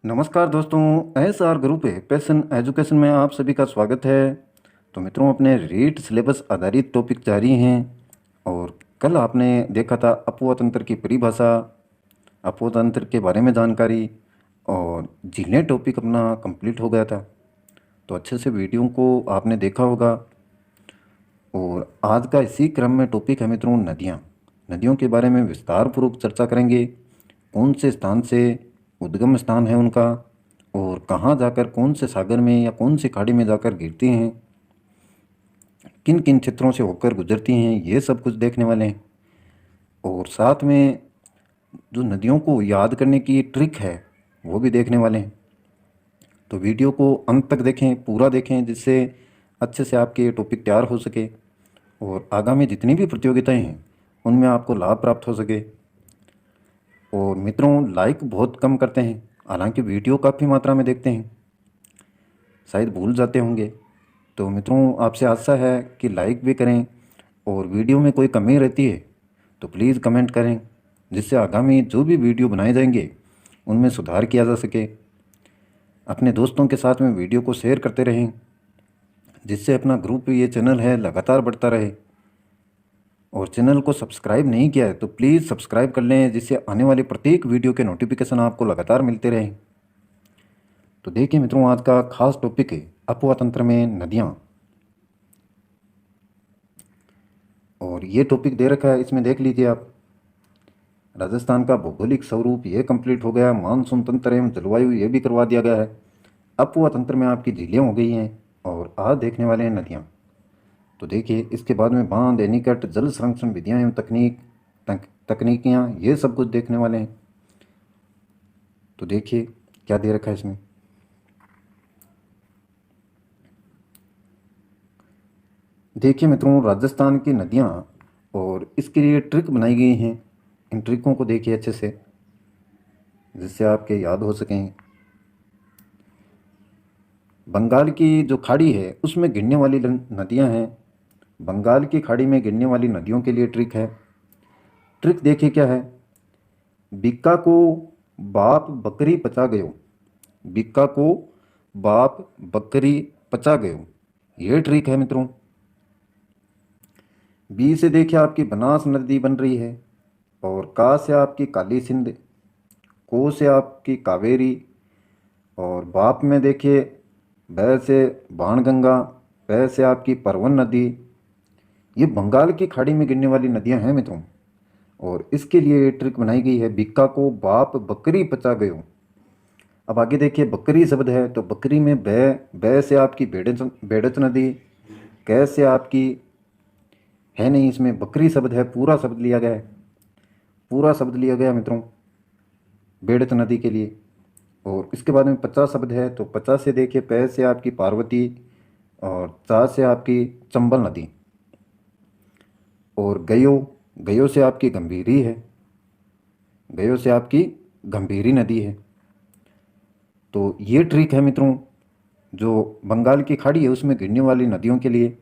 नमस्कार दोस्तों। SR group है पैशन एजुकेशन में आप सभी का स्वागत है। तो मित्रों, अपने रीट सिलेबस आधारित टॉपिक जारी हैं। और कल आपने देखा था अपवाद तंत्र की परिभाषा, अपवाद तंत्र के बारे में जानकारी, और जिन्हें टॉपिक अपना कंप्लीट हो गया था। तो अच्छे से वीडियो को आपने देखा होगा। और आज का इसी क्रम में टॉपिक है मित्रों नदियाँ। नदियों के बारे में विस्तार पूर्वक चर्चा करेंगे। कौन से स्थान से उद्गम स्थान है उनका, और कहाँ जाकर कौन से सागर में या कौन सी खाड़ी में जाकर गिरती हैं, किन किन क्षेत्रों से होकर गुजरती हैं, ये सब कुछ देखने वाले हैं। और साथ में जो नदियों को याद करने की ट्रिक है वो भी देखने वाले हैं। तो वीडियो को अंत तक देखें, पूरा देखें, जिससे अच्छे से आपके टॉपिक तैयार हो सके और आगामी जितनी भी प्रतियोगिताएं हैं उनमें आपको लाभ प्राप्त हो सके। और मित्रों, लाइक बहुत कम करते हैं, हालांकि वीडियो काफ़ी मात्रा में देखते हैं, शायद भूल जाते होंगे। तो मित्रों, आपसे आशा है कि लाइक भी करें, और वीडियो में कोई कमी रहती है तो प्लीज़ कमेंट करें, जिससे आगामी जो भी वीडियो बनाए जाएंगे उनमें सुधार किया जा सके। अपने दोस्तों के साथ में वीडियो को शेयर करते रहें, जिससे अपना ग्रुप, ये चैनल है, लगातार बढ़ता रहे। और चैनल को सब्सक्राइब नहीं किया है तो प्लीज़ सब्सक्राइब कर लें, जिससे आने वाली प्रत्येक वीडियो के नोटिफिकेशन आपको लगातार मिलते रहें। तो देखिए मित्रों, आज का खास टॉपिक है अपवाद तंत्र में नदियाँ। और ये टॉपिक दे रखा है, इसमें देख लीजिए आप। राजस्थान का भौगोलिक स्वरूप ये कंप्लीट हो गया, मानसून तंत्र एवं जलवायु ये भी करवा दिया गया है। अपवाद तंत्र में आपकी झीलें हो गई हैं, और आज देखने वाले हैं नदियाँ। तो देखिए, इसके बाद में बांध, एनीकट, जल संरक्षण विधियाँ एवं तकनीकियाँ, ये सब कुछ देखने वाले हैं। तो देखिए क्या दे रखा है इसमें। देखिए मित्रों, राजस्थान की नदियाँ, और इसके लिए ट्रिक बनाई गई हैं। इन ट्रिकों को देखिए अच्छे से, जिससे आपके याद हो सकें। बंगाल की जो खाड़ी है उसमें गिरने वाली नदियाँ हैं। बंगाल की खाड़ी में गिरने वाली नदियों के लिए ट्रिक है। ट्रिक देखिए क्या है। बिक्का को बाप बकरी पचा गयो, बिक्का को बाप बकरी पचा गयो, ये ट्रिक है मित्रों। बी से देखिए आपकी बनास नदी बन रही है, और का से आपकी काली सिंध, को से आपकी कावेरी, और बाप में देखिए ब से बाणगंगा, प से आपकी परवन नदी। ये बंगाल की खाड़ी में गिरने वाली नदियां हैं मित्रों। और इसके लिए ट्रिक बनाई गई है, बिक्का को बाप बकरी पचा गयो। अब आगे देखिए, बकरी शब्द है तो बकरी में ब से आपकी बेड़च नदी, क से आपकी है नहीं, इसमें बकरी शब्द है, पूरा शब्द लिया गया है, पूरा शब्द लिया गया मित्रों बेड़च नदी के लिए। और इसके बाद में 50 शब्द है, तो 50 से देखिए, पै से आपकी पार्वती, और चा से आपकी चंबल नदी, और गयो, गयो से आपकी गंभीरी है, गयो से आपकी गंभीरी नदी है। तो ये ट्रिक है मित्रों, जो बंगाल की खाड़ी है उसमें गिरने वाली नदियों के लिए।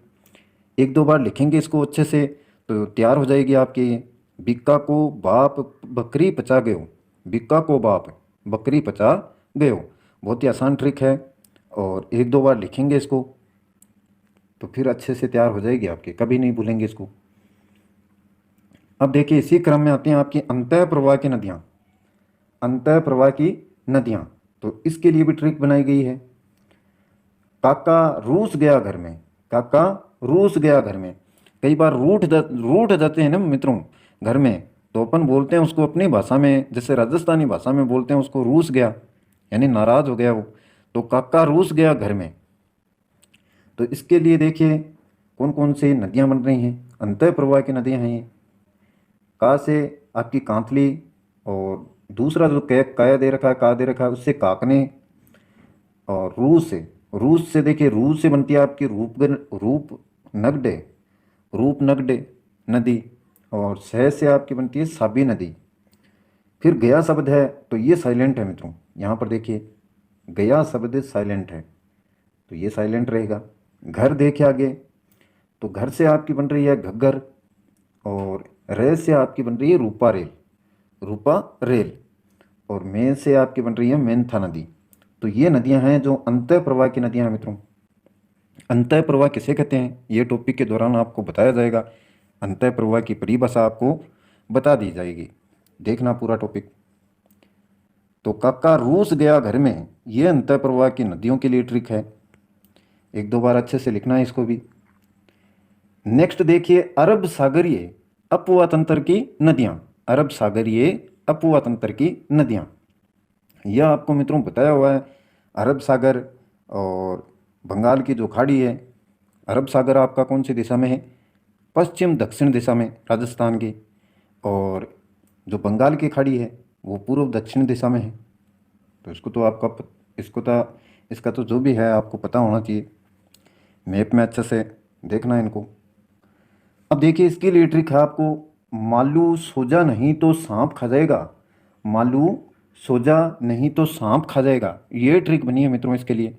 एक दो बार लिखेंगे इसको अच्छे से तो तैयार हो जाएगी आपके। बिक्का को बाप बकरी पचा गयो, बिक्का को बाप बकरी पचा गयो, बहुत ही आसान ट्रिक है। और एक दो बार लिखेंगे इसको तो फिर अच्छे से तैयार हो जाएगी आपकी, कभी नहीं भूलेंगे इसको। अब देखिए, इसी क्रम में आती हैं आपकी अंतः प्रवाह की नदियाँ। अंतः प्रवाह की नदियाँ, तो इसके लिए भी ट्रिक बनाई गई है। काका रूस गया घर में, काका रूस गया घर में। कई बार रूठ जाते हैं ना मित्रों घर में, तो अपन बोलते हैं उसको अपनी भाषा में, जैसे राजस्थानी भाषा में बोलते हैं उसको रूस गया, यानी नाराज हो गया वो। तो काका रूस गया घर में। तो इसके लिए देखिए कौन कौन सी नदियाँ बन रही हैं, अंतः प्रवाह की नदियाँ हैं ये। का से आपकी कांतली, और दूसरा जो काया दे रखा है, का दे रखा है, उससे काकने। और रूस से देखिए, रूस से बनती है आपकी रूपनगडे, रूपनगडे नदी। और सह से आपकी बनती है साबी नदी। फिर गया शब्द है तो ये साइलेंट है मित्रों, यहाँ पर देखिए गया शब्द साइलेंट है, तो ये साइलेंट रहेगा। घर देखिए आगे, तो घर से आपकी बन रही है घग्गर, और रे से आपकी बन रही है रूपा रेल, रूपा रेल। और मे से आपकी बन रही है मेंथा नदी। तो ये नदियां हैं जो अंतः प्रवाह की नदियां हैं मित्रों। अंतः प्रवाह किसे कहते हैं ये टॉपिक के दौरान आपको बताया जाएगा। अंतः प्रवाह की परिभाषा आपको बता दी जाएगी, देखना पूरा टॉपिक। तो काका रूस गया घर में, ये अंतः प्रवाह की नदियों के लिए ट्रिक है, एक दो बार अच्छे से लिखना है इसको भी। नेक्स्ट देखिए, अरब सागरीय अपवाह तंत्र की नदियां। अरब सागरीय अपवाह तंत्र की नदियां, यह आपको मित्रों बताया हुआ है। अरब सागर और बंगाल की जो खाड़ी है, अरब सागर आपका कौन सी दिशा में है, पश्चिम दक्षिण दिशा में राजस्थान की, और जो बंगाल की खाड़ी है वो पूर्व दक्षिण दिशा में है। तो इसको तो आपका इसको तो इसका तो जो भी है आपको पता होना चाहिए, मैप में अच्छे से देखना है इनको। अब देखिए इसके लिए ट्रिक है आपको, मालू सोजा नहीं तो सांप खा जाएगा। मालू सोजा नहीं तो सांप खा जाएगा, ये ट्रिक बनी है मित्रों इसके लिए।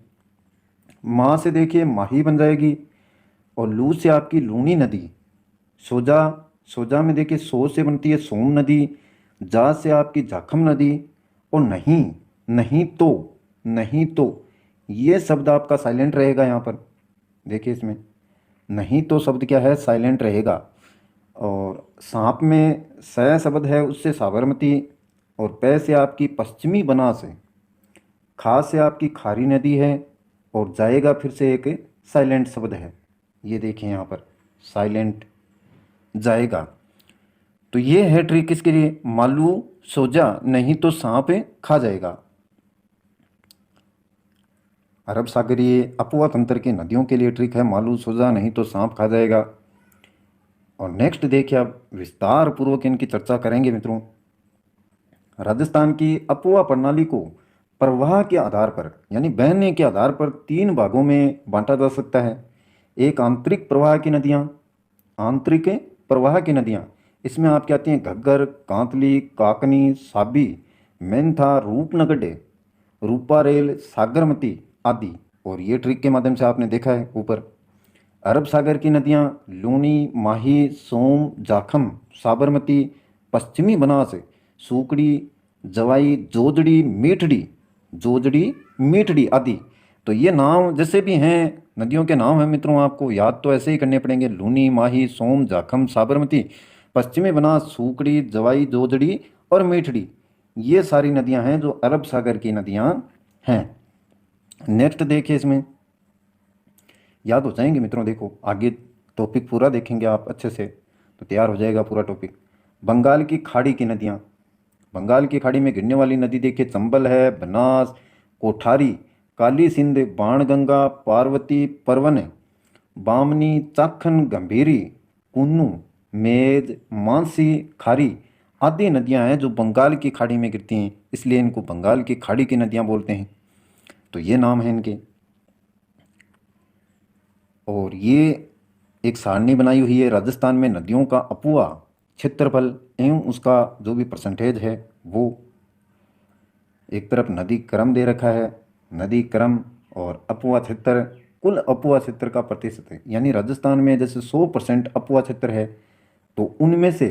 माँ से देखिए माही बन जाएगी, और लू से आपकी लूनी नदी। सोजा, सोजा में देखिए सो से बनती है सोम नदी, जा से आपकी जाखम नदी, और नहीं, नहीं तो, नहीं तो ये शब्द आपका साइलेंट रहेगा यहाँ पर। देखिए इसमें नहीं तो शब्द क्या है, साइलेंट रहेगा। और सांप में स शब्द है, उससे साबरमती, और पै से आपकी पश्चिमी बनास है, खा से आपकी खारी नदी है, और जाएगा फिर से एक साइलेंट शब्द है। ये देखिए यहाँ पर साइलेंट जाएगा। तो ये है ट्रिक किसके लिए, मालू सोजा नहीं तो सांप खा जाएगा। अरब सागरीय अपवा तंत्र की नदियों के लिए ट्रिक है, मालू सोजा नहीं तो सांप खा जाएगा। और नेक्स्ट देखिए, अब विस्तार पूर्वक इनकी चर्चा करेंगे मित्रों। राजस्थान की अपवा प्रणाली को प्रवाह के आधार पर यानी बहने के आधार पर तीन भागों में बांटा जा सकता है। एक आंतरिक प्रवाह की नदियाँ, आंतरिक प्रवाह की नदियाँ, इसमें आपकी आती हैं घग्गर, कांतली, काकनी, साबी, मेंथा, रूपनगढ़, रूपारेल, सागरमती आदि। और ये ट्रिक के माध्यम से आपने देखा है ऊपर। अरब सागर की नदियाँ लूनी, माही, सोम, जाखम, साबरमती, पश्चिमी बनास, सूकड़ी, जवाई, जोजड़ी, मीठड़ी, जोजड़ी, मीठड़ी आदि। तो ये नाम जैसे भी हैं नदियों के नाम हैं मित्रों, आपको याद तो ऐसे ही करने पड़ेंगे, लूनी, माही, सोम, जाखम, साबरमती, पश्चिमी बनास, सूकड़ी, जवाई, जोजड़ी और मीठड़ी। ये सारी नदियां हैं जो अरब सागर की नदियां हैं। नेक्स्ट देखिए, इसमें याद हो जाएंगे मित्रों, देखो आगे टॉपिक पूरा देखेंगे आप अच्छे से तो तैयार हो जाएगा पूरा टॉपिक। बंगाल की खाड़ी की नदियाँ, बंगाल की खाड़ी में गिरने वाली नदी देखिए चंबल है, बनास, कोठारी, काली सिंध, बाणगंगा, पार्वती, परवन, बामनी, चाखन, गंभीरी, कुन्नू, मेज, मानसी, खारी आदि नदियां हैं जो बंगाल की खाड़ी में गिरती हैं, इसलिए इनको बंगाल की खाड़ी की नदियां बोलते हैं। तो ये नाम है इनके। और ये एक सारणी बनाई हुई है, राजस्थान में नदियों का अपुआ क्षेत्रफल एवं उसका जो भी परसेंटेज है वो। एक तरफ नदी क्रम दे रखा है, नदी क्रम और अपुआ क्षेत्र, कुल अपुआ क्षेत्र का प्रतिशत है। यानी राजस्थान में जैसे 100% अपुआ क्षेत्र है, तो उनमें से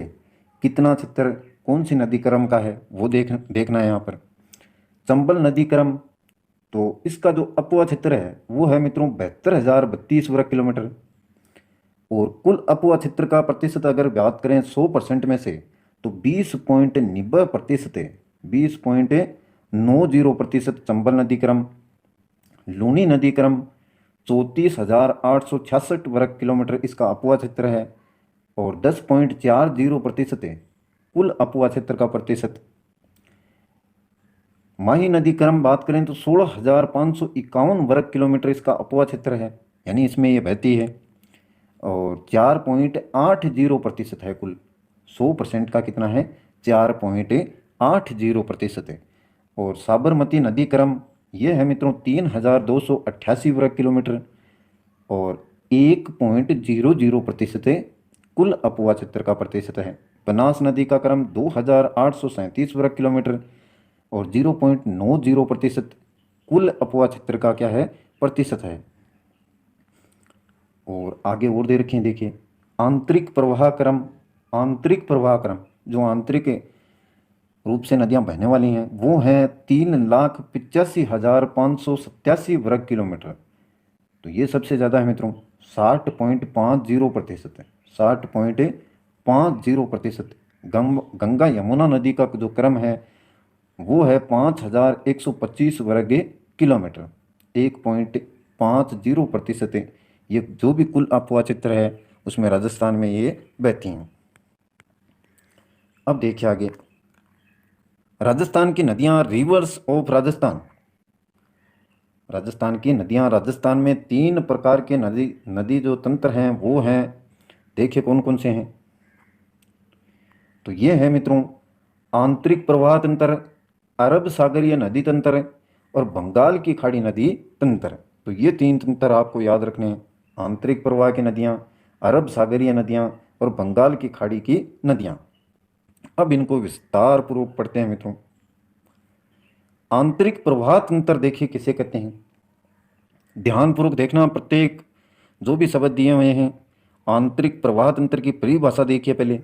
कितना क्षेत्र कौन सी नदी क्रम का है वो देखना है यहाँ पर। चंबल नदी क्रम, तो इसका जो अपवा क्षेत्र है वो है मित्रों 72,032 वर्ग किलोमीटर। और कुल अपवा क्षेत्र का प्रतिशत अगर बात करें 100% में से, तो 20.90% है, 20.90% चंबल नदी क्रम। लूनी नदी क्रम 34,866 वर्ग किलोमीटर इसका अपवा क्षेत्र है, और 10.40% है कुल अपवा क्षेत्र का प्रतिशत। माही नदी क्रम बात करें तो 16,551 वर्ग किलोमीटर इसका अपवा क्षेत्र है, यानी इसमें ये बहती है, और 4.80% है कुल। 100% का कितना है, 4.80% है। और साबरमती नदी क्रम ये है मित्रों 3,288 वर्ग किलोमीटर, और 1.00% है कुल अपवा क्षेत्र का प्रतिशत है। बनास नदी का क्रम 2,837 वर्ग किलोमीटर, और 0.90% कुल अपवा क्षेत्र का क्या है, प्रतिशत है। और आगे और दे रखे हैं देखिए, आंतरिक प्रवाह क्रम, आंतरिक प्रवाह क्रम जो आंतरिक रूप से नदियां बहने वाली हैं वो हैं 3,85,587 वर्ग किलोमीटर। तो ये सबसे ज़्यादा है मित्रों, 60.50% है, 60.50%। गंगा यमुना नदी का जो क्रम है वो है 5,125 वर्ग किलोमीटर, 1.50% है। ये जो भी कुल अफवाह चित्र है उसमें राजस्थान में ये बहती हैं। अब देखिए आगे, राजस्थान की नदियां, रिवर्स ऑफ राजस्थान। राजस्थान की नदियां, राजस्थान में 3 प्रकार के नदी नदी जो तंत्र हैं वो हैं, देखिए कौन कौन से हैं। तो ये है मित्रों, आंतरिक प्रवाह तंत्र, अरब सागरीय नदी तंत्र और बंगाल की खाड़ी नदी तंत्र। तो ये 3 तंत्र आपको याद रखने हैं, आंतरिक प्रवाह की नदियां, अरब सागरीय नदियां और बंगाल की खाड़ी की नदियां। अब इनको विस्तार पूर्वक पढ़ते हैं मित्रों। आंतरिक प्रवाह तंत्र देखिए किसे कहते हैं, ध्यानपूर्वक देखना, प्रत्येक जो भी शब्द दिए हुए हैं। आंतरिक प्रवाह तंत्र की परिभाषा देखिए पहले,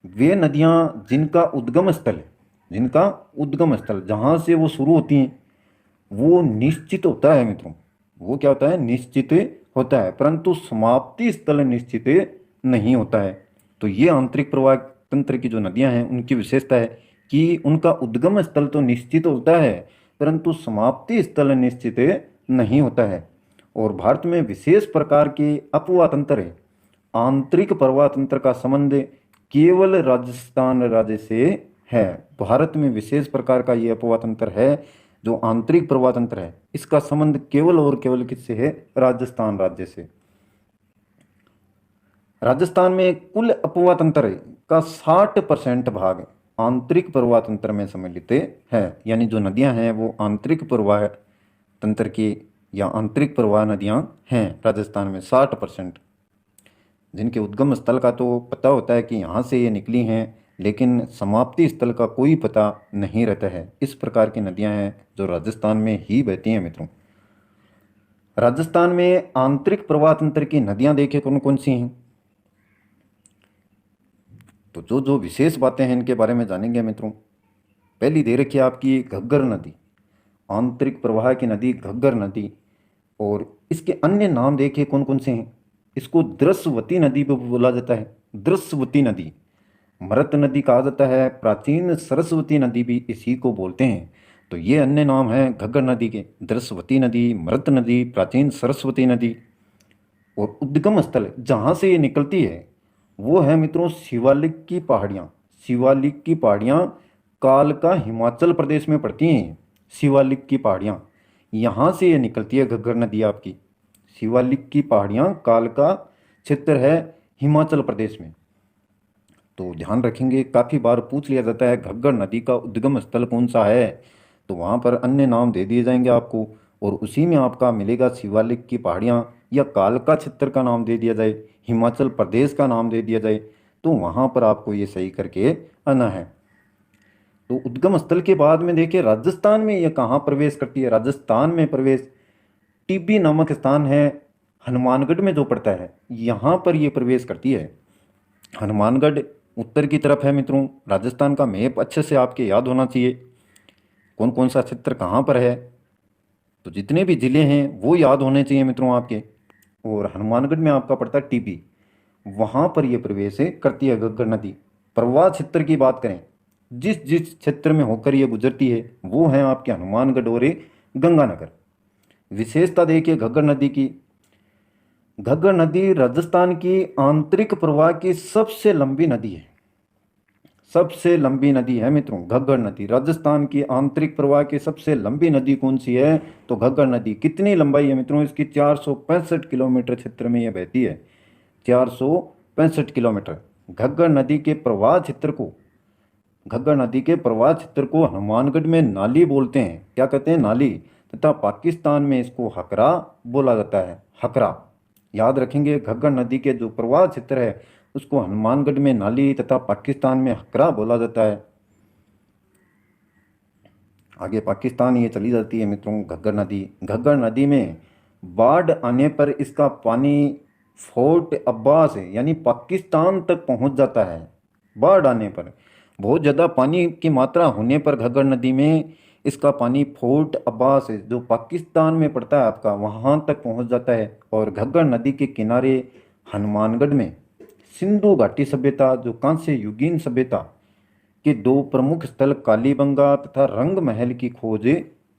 वे नदियां जिनका उद्गम स्थल है, जिनका उद्गम स्थल जहाँ से वो शुरू होती हैं वो निश्चित होता है मित्रों। वो क्या होता है, निश्चित होता है, परंतु समाप्ति स्थल निश्चित नहीं होता है। तो ये आंतरिक प्रवाह तंत्र की जो नदियां हैं उनकी विशेषता है कि उनका उद्गम स्थल तो निश्चित होता है परंतु समाप्ति स्थल निश्चित नहीं होता है। और भारत में विशेष प्रकार के अपवाह तंत्र है। आंतरिक प्रवाह तंत्र का संबंध केवल राजस्थान राज्य से है। भारत में विशेष प्रकार का ये अपवाह तंत्र है, जो आंतरिक प्रवाह तंत्र है, इसका संबंध केवल और केवल किससे है, राजस्थान राज्य से। राजस्थान में कुल अपवाह तंत्र का 60% भाग आंतरिक प्रवाह तंत्र में सम्मिलित है। यानी जो नदियां हैं वो आंतरिक प्रवाह तंत्र की या आंतरिक प्रवाह नदियां हैं राजस्थान में 60%, जिनके उद्गम स्थल का तो पता होता है कि यहाँ से ये निकली हैं, लेकिन समाप्ति स्थल का कोई पता नहीं रहता है। इस प्रकार की नदियां हैं जो राजस्थान में ही बहती हैं मित्रों। राजस्थान में आंतरिक प्रवाह तंत्र की नदियां देखिए कौन कौन सी हैं। तो जो जो विशेष बातें हैं इनके बारे में जानेंगे मित्रों। पहली दे रखी है आपकी घग्गर नदी, आंतरिक प्रवाह की नदी घग्गर नदी। और इसके अन्य नाम देखिए कौन कौन से हैं। इसको दृश्यवती नदी भी बोला जाता है, दृश्यवती नदी, मृत नदी कहा जाता है, प्राचीन सरस्वती नदी भी इसी को बोलते हैं। तो ये अन्य नाम हैं घग्गर नदी के, दृश्यवती नदी, मृत नदी, प्राचीन सरस्वती नदी। और उद्गम स्थल जहाँ से ये निकलती है वो है मित्रों शिवालिक की पहाड़ियाँ। शिवालिक की पहाड़ियाँ कालका हिमाचल प्रदेश में पड़ती हैं। शिवालिक की पहाड़ियाँ यहाँ से ये निकलती है घग्गर नदी आपकी। शिवालिक की पहाड़ियाँ कालका क्षेत्र है हिमाचल प्रदेश में। तो ध्यान रखेंगे, काफ़ी बार पूछ लिया जाता है घग्गर नदी का उद्गम स्थल कौन सा है, तो वहाँ पर अन्य नाम दे दिए जाएंगे आपको और उसी में आपका मिलेगा शिवालिक की पहाड़ियाँ, या कालका क्षेत्र का नाम दे दिया जाए, हिमाचल प्रदेश का नाम दे दिया जाए, तो वहाँ पर आपको ये सही करके आना है। तो उद्गम स्थल के बाद में देखिए राजस्थान में ये कहाँ प्रवेश करती है। राजस्थान में प्रवेश टिब्बी नामक स्थान है हनुमानगढ़ में जो पड़ता है, यहाँ पर ये प्रवेश करती है। हनुमानगढ़ उत्तर की तरफ है मित्रों। राजस्थान का मैप अच्छे से आपके याद होना चाहिए, कौन कौन सा क्षेत्र कहाँ पर है। तो जितने भी जिले हैं वो याद होने चाहिए मित्रों आपके। और हनुमानगढ़ में आपका पड़ता है टीबी, वहाँ पर यह प्रवेश करती है घग्गर नदी। प्रवाह क्षेत्र की बात करें, जिस जिस क्षेत्र में होकर ये गुजरती है वो है आपके हनुमानगढ़ और गंगानगर। विशेषता देखिए घग्गर नदी की, घग्गर नदी राजस्थान की आंतरिक प्रवाह की सबसे लंबी नदी है। सबसे लंबी नदी है मित्रों घग्गर नदी। राजस्थान की आंतरिक प्रवाह की सबसे लंबी नदी कौन सी है, तो घग्गर नदी। कितनी लंबाई है मित्रों इसकी, 465 किलोमीटर क्षेत्र में यह बहती है, 465 किलोमीटर। घग्गर नदी के प्रवाह क्षेत्र को, घग्गर नदी के प्रवाह क्षेत्र को हनुमानगढ़ में नाली बोलते हैं। क्या कहते हैं, नाली। तथा पाकिस्तान में इसको हकरा बोला जाता है, हकरा। याद रखेंगे, घग्गर नदी के जो प्रवाह क्षेत्र है उसको हनुमानगढ़ में नाली तथा पाकिस्तान में हकरा बोला जाता है। आगे पाकिस्तान ये चली जाती है मित्रों घग्गर नदी। घग्गर नदी में बाढ़ आने पर इसका पानी फोर्ट अब्बास है यानी पाकिस्तान तक पहुंच जाता है बाढ़ आने पर। बहुत ज़्यादा पानी की मात्रा होने पर घग्गर नदी में इसका पानी फोर्ट अब्बास है जो पाकिस्तान में पड़ता है आपका, वहाँ तक पहुँच जाता है। और घग्गर नदी के किनारे हनुमानगढ़ में सिंधु घाटी सभ्यता जो कांस्य युगीन सभ्यता के दो प्रमुख स्थल कालीबंगा तथा रंग महल की खोज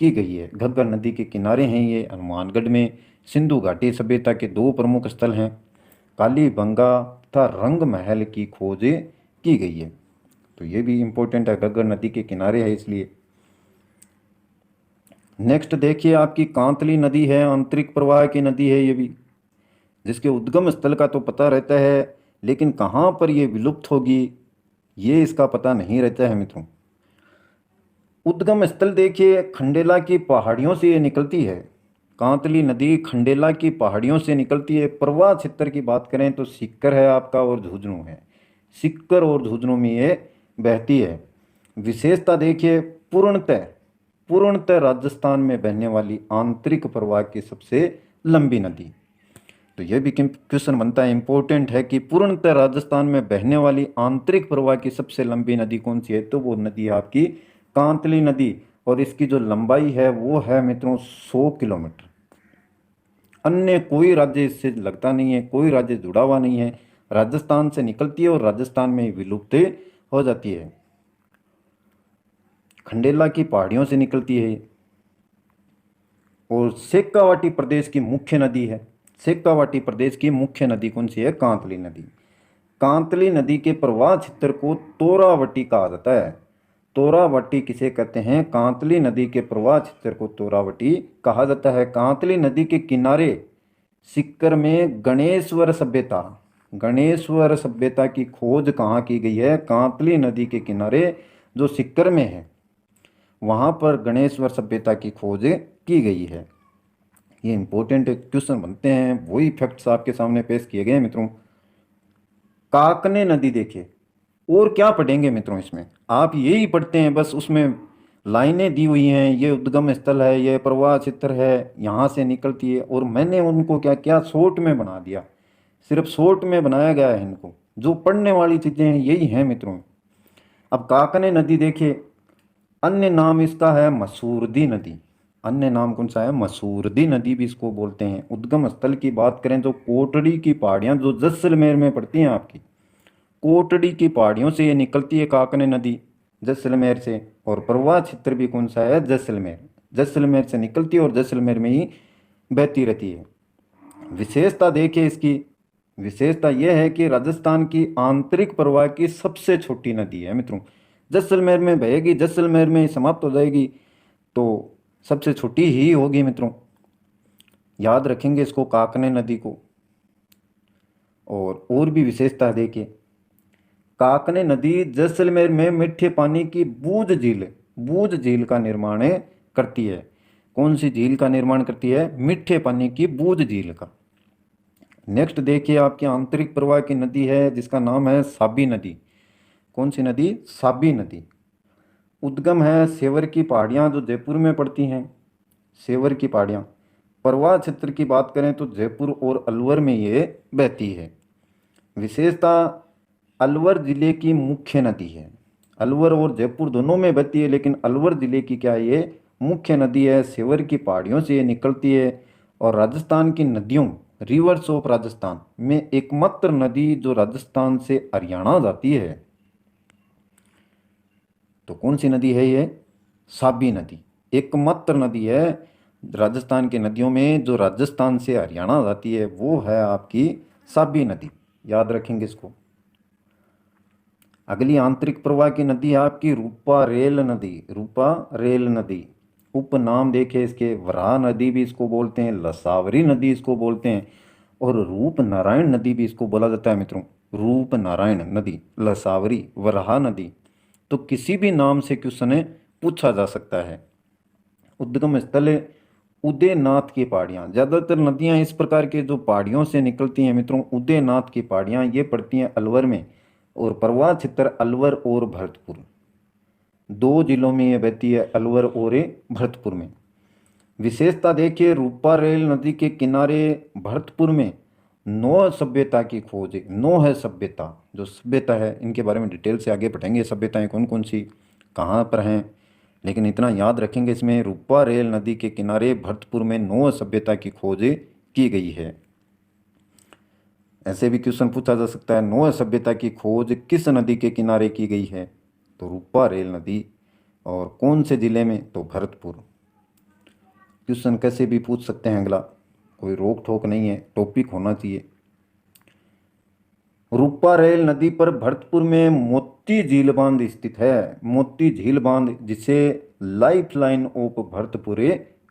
की गई है। घग्गर नदी के किनारे हैं ये हनुमानगढ़ में सिंधु घाटी सभ्यता के दो प्रमुख स्थल हैं, कालीबंगा तथा रंग महल की खोज की गई है। तो ये भी इम्पोर्टेंट है, घग्गर नदी के किनारे है इसलिए। नेक्स्ट देखिए आपकी कांतली नदी है, आंतरिक प्रवाह की नदी है ये भी, जिसके उद्गम स्थल का तो पता रहता है लेकिन कहाँ पर ये विलुप्त होगी ये इसका पता नहीं रहता है मित्रों। उद्गम स्थल देखिए खंडेला की पहाड़ियों से ये निकलती है, कांतली नदी खंडेला की पहाड़ियों से निकलती है। प्रवाह क्षेत्र की बात करें तो सीकर है आपका और झुंझुनू है, सीकर और झुंझुनू में ये बहती है। विशेषता देखिए पूर्णतः राजस्थान में बहने वाली आंतरिक प्रवाह की सबसे लंबी नदी। तो यह भी क्वेश्चन बनता है, इंपॉर्टेंट है कि पूर्णतः राजस्थान में बहने वाली आंतरिक प्रवाह की सबसे लंबी नदी कौन सी है, तो वो नदी है आपकी कांतली नदी। और इसकी जो लंबाई है वो है मित्रों 100 किलोमीटर। अन्य कोई राज्य इससे लगता नहीं है, कोई राज्य जुड़ा हुआ नहीं है, राजस्थान से निकलती है और राजस्थान में विलुप्त हो जाती है। खंडेला की पहाड़ियों से निकलती है और शेखावाटी प्रदेश की मुख्य नदी है। शेखावाटी प्रदेश की मुख्य नदी कौन सी है, कांतली नदी। कांतली नदी के प्रवाह क्षेत्र को तोरावटी कहा जाता है। तोरावटी किसे कहते हैं, कांतली नदी के प्रवाह क्षेत्र को तोरावटी कहा जाता है। कांतली नदी के किनारे सीकर में गणेश्वर सभ्यता की खोज कहाँ की गई है, कांतली नदी के किनारे जो सीकर में है वहाँ पर गणेश्वर सभ्यता की खोज की गई है। ये इंपॉर्टेंट क्वेश्चन बनते हैं, वही फैक्ट्स आपके सामने पेश किए गए मित्रों। काकने नदी देखिए, और क्या पढ़ेंगे मित्रों इसमें, आप यही पढ़ते हैं बस, उसमें लाइनें दी हुई हैं, ये उद्गम स्थल है, ये प्रवाह क्षेत्र है, यहाँ से निकलती है, और मैंने उनको क्या क्या शॉर्ट में बना दिया, सिर्फ शॉर्ट में बनाया गया है इनको। जो पढ़ने वाली चीज़ें हैं यही हैं मित्रों। अब काकने नदी देखिए, अन्य नाम इसका है मसूरदी नदी। अन्य नाम कौन सा है, मसूरदी नदी भी इसको बोलते हैं। उद्गम स्थल की बात करें तो कोटड़ी की पहाड़ियाँ जो जैसलमेर में पड़ती हैं आपकी, कोटड़ी की पहाड़ियों से ये निकलती है काकने नदी जैसलमेर से। और प्रवाह क्षेत्र भी कौन सा है, जैसलमेर से निकलती है और जैसलमेर में ही बहती रहती है। विशेषता देखिए इसकी, विशेषता यह है कि राजस्थान की आंतरिक प्रवाह की सबसे छोटी नदी है मित्रों। जैसलमेर में बहेगी, जैसलमेर में ही समाप्त हो जाएगी, तो सबसे छोटी ही होगी मित्रों। याद रखेंगे इसको, काकने नदी को। और भी विशेषता देखिए, काकने नदी जैसलमेर में मीठे पानी की बूझ झील का निर्माण करती है। कौन सी झील का निर्माण करती है, मीठे पानी की बूझ झील का। नेक्स्ट देखिए आपकी आंतरिक प्रवाह की नदी है जिसका नाम है साबी नदी। कौन सी नदी, साबी नदी। उद्गम है सेवर की पहाड़ियाँ जो जयपुर में पड़ती हैं, सेवर की पहाड़ियाँ। प्रवाह क्षेत्र की बात करें तो जयपुर और अलवर में ये बहती है। विशेषता, अलवर जिले की मुख्य नदी है। अलवर और जयपुर दोनों में बहती है लेकिन अलवर जिले की क्या है, ये मुख्य नदी है। सेवर की पहाड़ियों से ये निकलती है और राजस्थान की नदियों, रिवर्स ऑफ राजस्थान में एकमात्र नदी जो राजस्थान से हरियाणा जाती है। तो कौन सी नदी है ये, साबी नदी। एकमात्र नदी है राजस्थान की नदियों में जो राजस्थान से हरियाणा जाती है, वो है आपकी साबी नदी। याद रखेंगे इसको। अगली आंतरिक प्रवाह की नदी है आपकी रूपा रेल नदी। उपनाम देखे इसके, वराह नदी भी इसको बोलते हैं, लसावरी नदी इसको बोलते हैं, और रूप नारायण नदी भी इसको बोला जाता है मित्रों। रूप नारायण नदी, लसावरी, वराह नदी। तो किसी भी नाम से क्वेश्चन पूछा जा सकता है। उद्गम स्थल उदयनाथ की पहाड़ियाँ। ज़्यादातर नदियाँ इस प्रकार के जो पहाड़ियों से निकलती हैं मित्रों, उदयनाथ की पहाड़ियाँ ये पड़ती हैं अलवर में। और प्रवाह क्षेत्र अलवर और भरतपुर, दो जिलों में ये बहती है, अलवर और भरतपुर में। विशेषता देखिए, रूपा रेल नदी के किनारे भरतपुर में नौ सभ्यता की खोज, नौ है सभ्यता, जो सभ्यता है इनके बारे में डिटेल से आगे पढ़ेंगे, सभ्यताएं कौन कौन सी कहाँ पर हैं। लेकिन इतना याद रखेंगे इसमें, रूपा रेल नदी के किनारे भरतपुर में नौ सभ्यता की खोज की गई है। ऐसे भी क्वेश्चन पूछा जा सकता है, नौ सभ्यता की खोज किस नदी के किनारे की गई है, तो रूपा रेल नदी, और कौन से जिले में, तो भरतपुर। क्वेश्चन कैसे भी पूछ सकते हैं, अगला कोई रोक ठोक नहीं है, टॉपिक होना चाहिए। रूपा रेल नदी पर भरतपुर में मोती झील बांध स्थित है। मोती झील बांध, जिसे लाइफ लाइन ऑफ भरतपुर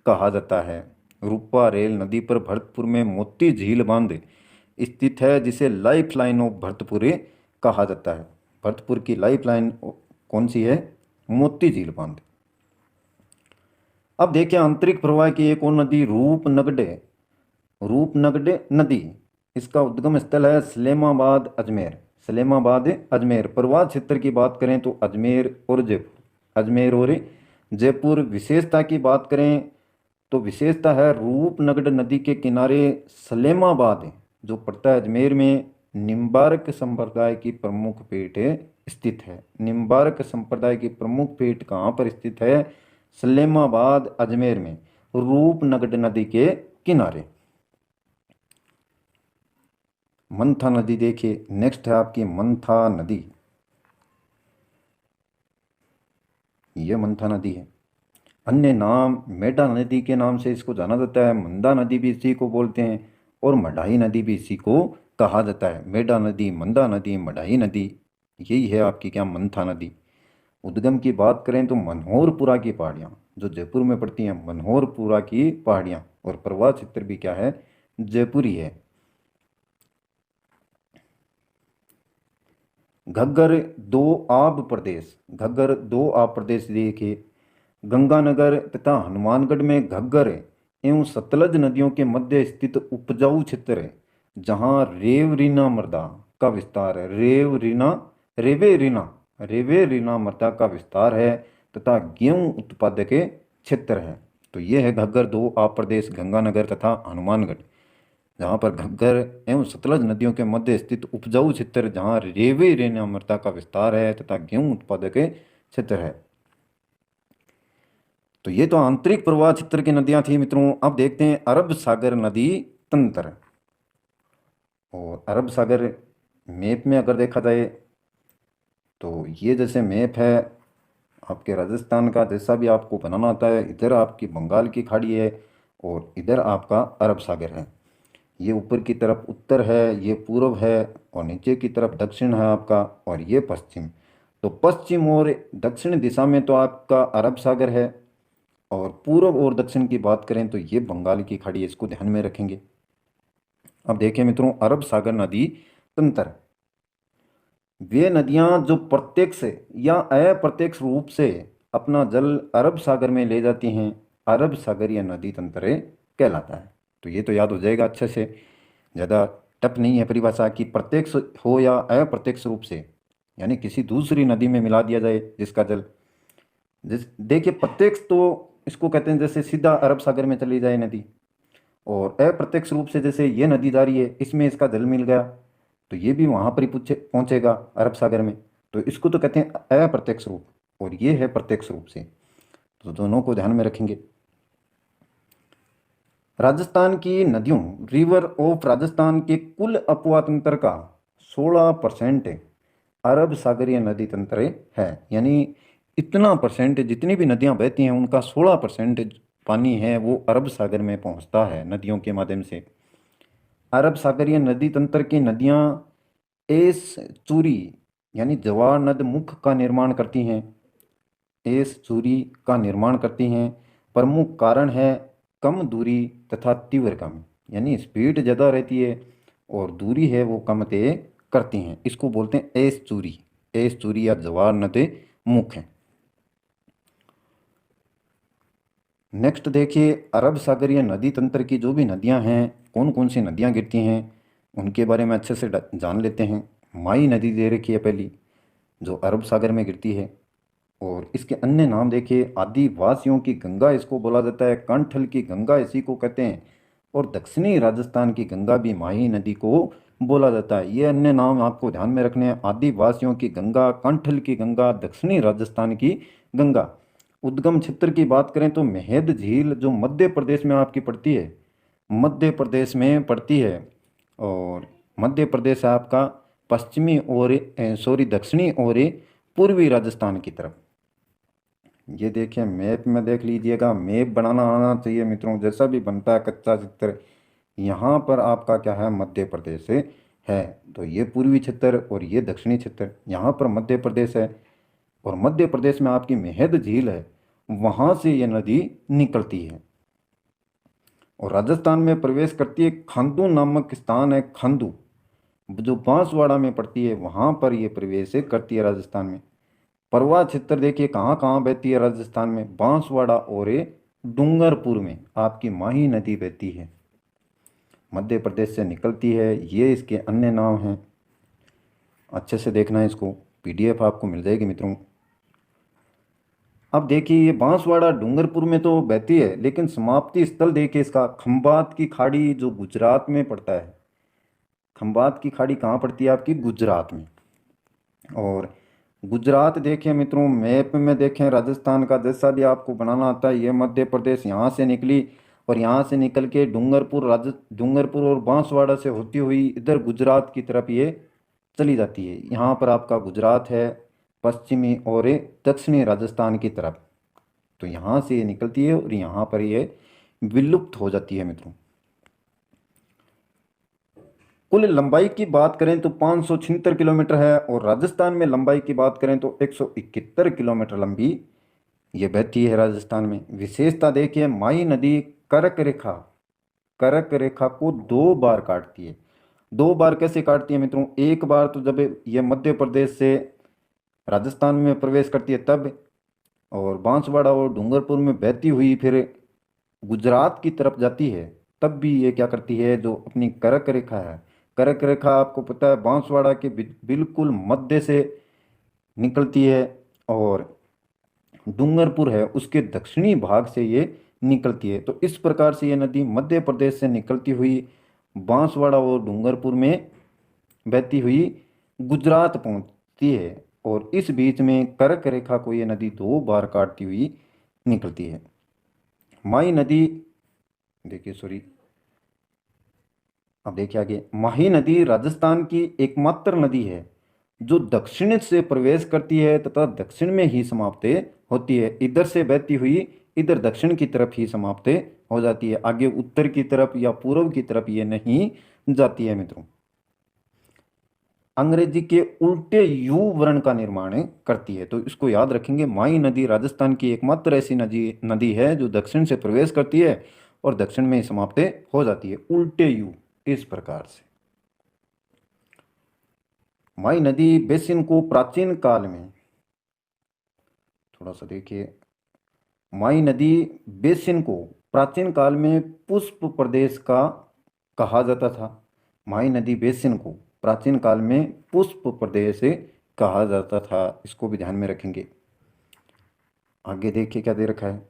कहा जाता है। रूपा रेल नदी पर भरतपुर में मोती झील बांध स्थित है, जिसे लाइफ लाइन ऑफ भरतपुर कहा जाता है। भरतपुर की लाइफ लाइन कौन सी है, मोती झील बांध। अब देखिए आंतरिक प्रवाह की एक और नदी रूपनगडे, रूपनगडे नदी, इसका उद्गम स्थल है सलेमाबाद अजमेर। सलेमाबाद अजमेर। प्रवाह क्षेत्र की बात करें तो अजमेर और जयपुर, अजमेर और जयपुर। विशेषता की बात करें तो विशेषता है रूपनगड नदी के किनारे सलेमाबाद जो पड़ता है अजमेर में, निम्बार्क संप्रदाय की प्रमुख पीठ स्थित है। निम्बार्क संप्रदाय की प्रमुख पीठ कहाँ पर स्थित है, सलेमाबाद अजमेर में, रूपनगड नदी के किनारे। मंथा नदी देखिए, नेक्स्ट है आपकी मंथा नदी। यह मंथा नदी है। अन्य नाम मेडा नदी के नाम से इसको जाना जाता है, मंदा नदी भी इसी को बोलते हैं, और मढ़ाई नदी भी इसी को कहा जाता है। मेडा नदी, मंदा नदी, मढ़ाई नदी, यही है आपकी क्या, मंथा नदी। उद्गम की बात करें तो मनोहरपुरा की पहाड़ियाँ जो जयपुर में पड़ती हैं, मनोहरपुरा की पहाड़ियाँ, और प्रवाह क्षेत्र भी क्या है, जयपुर ही है। घग्गर दो आब प्रदेश, घग्गर दो आब प्रदेश देखिए, गंगानगर तथा हनुमानगढ़ में घग्गर एवं सतलज नदियों के मध्य स्थित उपजाऊ क्षेत्र है, जहाँ रेवरीना मृदा का विस्तार है। रेवेरीना मृदा का विस्तार है तथा गेहूं उत्पादक क्षेत्र है। तो ये है घग्गर दो आब प्रदेश, गंगानगर तथा हनुमानगढ़, जहाँ पर घग्गर एवं सतलज नदियों के मध्य स्थित उपजाऊ क्षेत्र, जहाँ रेवेरीना मृदा का विस्तार है तथा गेहूं उत्पादक क्षेत्र है। तो ये तो आंतरिक प्रवाह क्षेत्र की नदियां थी मित्रों। अब देखते हैं अरब सागर नदी तंत्र। और अरब सागर मैप में अगर देखा जाए तो ये जैसे मैप है आपके राजस्थान का, जैसा भी आपको बनाना आता है, इधर आपकी बंगाल की खाड़ी है और इधर आपका अरब सागर है। ये ऊपर की तरफ उत्तर है, ये पूर्व है, और नीचे की तरफ दक्षिण है आपका, और ये पश्चिम। तो पश्चिम और दक्षिण दिशा में तो आपका अरब सागर है, और पूर्व और दक्षिण की बात करें तो ये बंगाल की खाड़ी है, इसको ध्यान में रखेंगे। अब देखिए मित्रों, अरब सागर नदी तंत्र, वे नदियां जो प्रत्यक्ष या अप्रत्यक्ष रूप से अपना जल अरब सागर में ले जाती हैं, अरब सागरीय नदी तंत्र कहलाता है। तो ये तो याद हो जाएगा अच्छे से, ज़्यादा टफ नहीं है परिभाषा कि प्रत्यक्ष हो या अप्रत्यक्ष रूप से, यानी किसी दूसरी नदी में मिला दिया जाए जिसका जल। देखिए प्रत्यक्ष तो इसको कहते हैं जैसे सीधा अरब सागर में चली जाए नदी, और अप्रत्यक्ष रूप से जैसे ये नदी जा रही है, इसमें इसका जल मिल गया तो ये भी वहाँ पर ही पहुँचेगा अरब सागर में। तो इसको तो कहते हैं अप्रत्यक्ष रूप, और ये है प्रत्यक्ष रूप से। तो दोनों को ध्यान में रखेंगे। राजस्थान की नदियों, रिवर ऑफ राजस्थान के कुल अपवाह तंत्र का 16% अरब सागरीय नदी तंत्र है। यानी इतना परसेंट, जितनी भी नदियां बहती हैं उनका 16% पानी है वो अरब सागर में पहुंचता है नदियों के माध्यम से। अरब सागरीय नदी तंत्र की नदियां एस चूरी यानी जवार नद मुख का निर्माण करती हैं, एस चूरी का निर्माण करती हैं। प्रमुख कारण है कम दूरी तथा तीव्र कम, यानी स्पीड ज़्यादा रहती है और दूरी है वो कम तय करती हैं, इसको बोलते हैं एस चूरी। एस चूरी या जवार नद मुख है। नेक्स्ट देखिए, अरब सागरीय नदी तंत्र की जो भी नदियां हैं, कौन कौन सी नदियां गिरती हैं उनके बारे में अच्छे से जान लेते हैं। माई नदी दे रखी है पहली, जो अरब सागर में गिरती है, और इसके अन्य नाम देखिए, आदिवासियों की गंगा इसको बोला जाता है, कंठल की गंगा इसी को कहते हैं, और दक्षिणी राजस्थान की गंगा भी माही नदी को बोला जाता है। ये अन्य नाम आपको ध्यान में रखने हैं, आदिवासियों की गंगा, कंठल की गंगा, दक्षिणी राजस्थान की गंगा। उद्गम क्षेत्र की बात करें तो मेहद झील जो मध्य प्रदेश में आपकी पड़ती है, मध्य प्रदेश में पड़ती है। और मध्य प्रदेश है आपका पश्चिमी और सॉरी दक्षिणी और पूर्वी राजस्थान की तरफ। ये देखिए मैप में देख लीजिएगा, मैप बनाना आना चाहिए मित्रों, जैसा भी बनता है कच्चा चित्र। यहाँ पर आपका क्या है, मध्य प्रदेश है। तो ये पूर्वी क्षेत्र और ये दक्षिणी क्षेत्र, यहाँ पर मध्य प्रदेश है। और मध्य प्रदेश में आपकी मेहद झील है, वहाँ से ये नदी निकलती है और राजस्थान में प्रवेश करती है। खांदू नामक स्थान है, खांदू जो बांसवाड़ा में पड़ती है, वहाँ पर ये प्रवेश करती है राजस्थान में। परवा क्षेत्र देखिए कहाँ कहाँ बहती है राजस्थान में, बांसवाड़ा और डूंगरपुर में आपकी माही नदी बहती है, मध्य प्रदेश से निकलती है। ये इसके अन्य नाम हैं, अच्छे से देखना है इसको, पीडीएफ आपको मिल जाएगी मित्रों। अब देखिए ये बांसवाड़ा डूंगरपुर में तो बहती है, लेकिन समाप्ति स्थल देखिए इसका खंबात की खाड़ी जो गुजरात में पड़ता है। खंबात की खाड़ी कहाँ पड़ती है आपकी, गुजरात में। और गुजरात देखें मित्रों, मैप में देखें राजस्थान का जैसा भी आपको बनाना आता है, ये मध्य प्रदेश यहाँ से निकली और यहाँ से निकल के डूंगरपुर और बांसवाड़ा से होती हुई इधर गुजरात की तरफ ये चली जाती है। यहाँ पर आपका गुजरात है पश्चिमी और दक्षिणी राजस्थान की तरफ। तो यहाँ से ये निकलती है और यहाँ पर ये विलुप्त हो जाती है मित्रों। कुल लंबाई की बात करें तो 576 किलोमीटर है और राजस्थान में लंबाई की बात करें तो 171 किलोमीटर लंबी ये बहती है राजस्थान में। विशेषता देखिए, माही नदी कर्क रेखा को 2 बार काटती है। 2 बार कैसे काटती है मित्रों, एक बार तो जब ये मध्य प्रदेश से राजस्थान में प्रवेश करती है तब, और बांसवाड़ा और डूंगरपुर में बहती हुई फिर गुजरात की तरफ जाती है तब भी ये क्या करती है, जो अपनी कर्क रेखा है, कर्क रेखा आपको पता है बांसवाड़ा के बिल्कुल मध्य से निकलती है और डूंगरपुर है उसके दक्षिणी भाग से ये निकलती है। तो इस प्रकार से ये नदी मध्य प्रदेश से निकलती हुई बांसवाड़ा और डूंगरपुर में बहती हुई गुजरात पहुंचती है और इस बीच में कर्क रेखा को ये नदी 2 बार काटती हुई निकलती है। माही नदी देखिए अब देखिए आगे, माही नदी राजस्थान की एकमात्र नदी है जो दक्षिण से प्रवेश करती है तथा दक्षिण में ही समाप्त होती है। इधर से बहती हुई इधर दक्षिण की तरफ ही समाप्त हो जाती है, आगे उत्तर की तरफ या पूर्व की तरफ ये नहीं जाती है मित्रों। अंग्रेजी के उल्टे यू वर्ण का निर्माण करती है, तो इसको याद रखेंगे। माही नदी राजस्थान की एकमात्र ऐसी नदी है जो दक्षिण से प्रवेश करती है और दक्षिण में ही समाप्त हो जाती है, उल्टे यू, इस प्रकार से। माही नदी बेसिन को प्राचीन काल में, थोड़ा सा देखिए, माही नदी बेसिन को प्राचीन काल में पुष्प प्रदेश का कहा जाता था। माही नदी बेसिन को प्राचीन काल में पुष्प प्रदेश कहा जाता था, इसको भी ध्यान में रखेंगे। आगे देखिए क्या दे रखा है,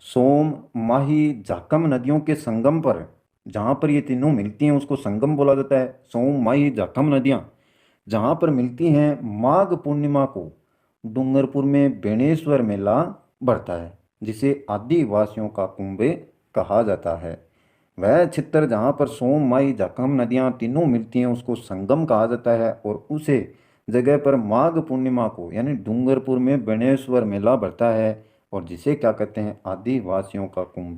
सोम, माही, जाखम नदियों के संगम पर, जहाँ पर ये तीनों मिलती हैं उसको संगम बोला जाता है। सोम, माही, जाखम नदियाँ जहाँ पर मिलती हैं, माघ पूर्णिमा को डूंगरपुर में बेणेश्वर मेला बढ़ता है जिसे आदिवासियों का कुंभ कहा जाता है। वह क्षेत्र जहाँ पर सोम, माही, जाखम नदियाँ तीनों मिलती हैं उसको संगम कहा जाता है और उसे जगह पर माघ पूर्णिमा को यानी डूंगरपुर में बेणेश्वर मेला बढ़ता है और जिसे क्या कहते हैं, आदिवासियों का कुंभ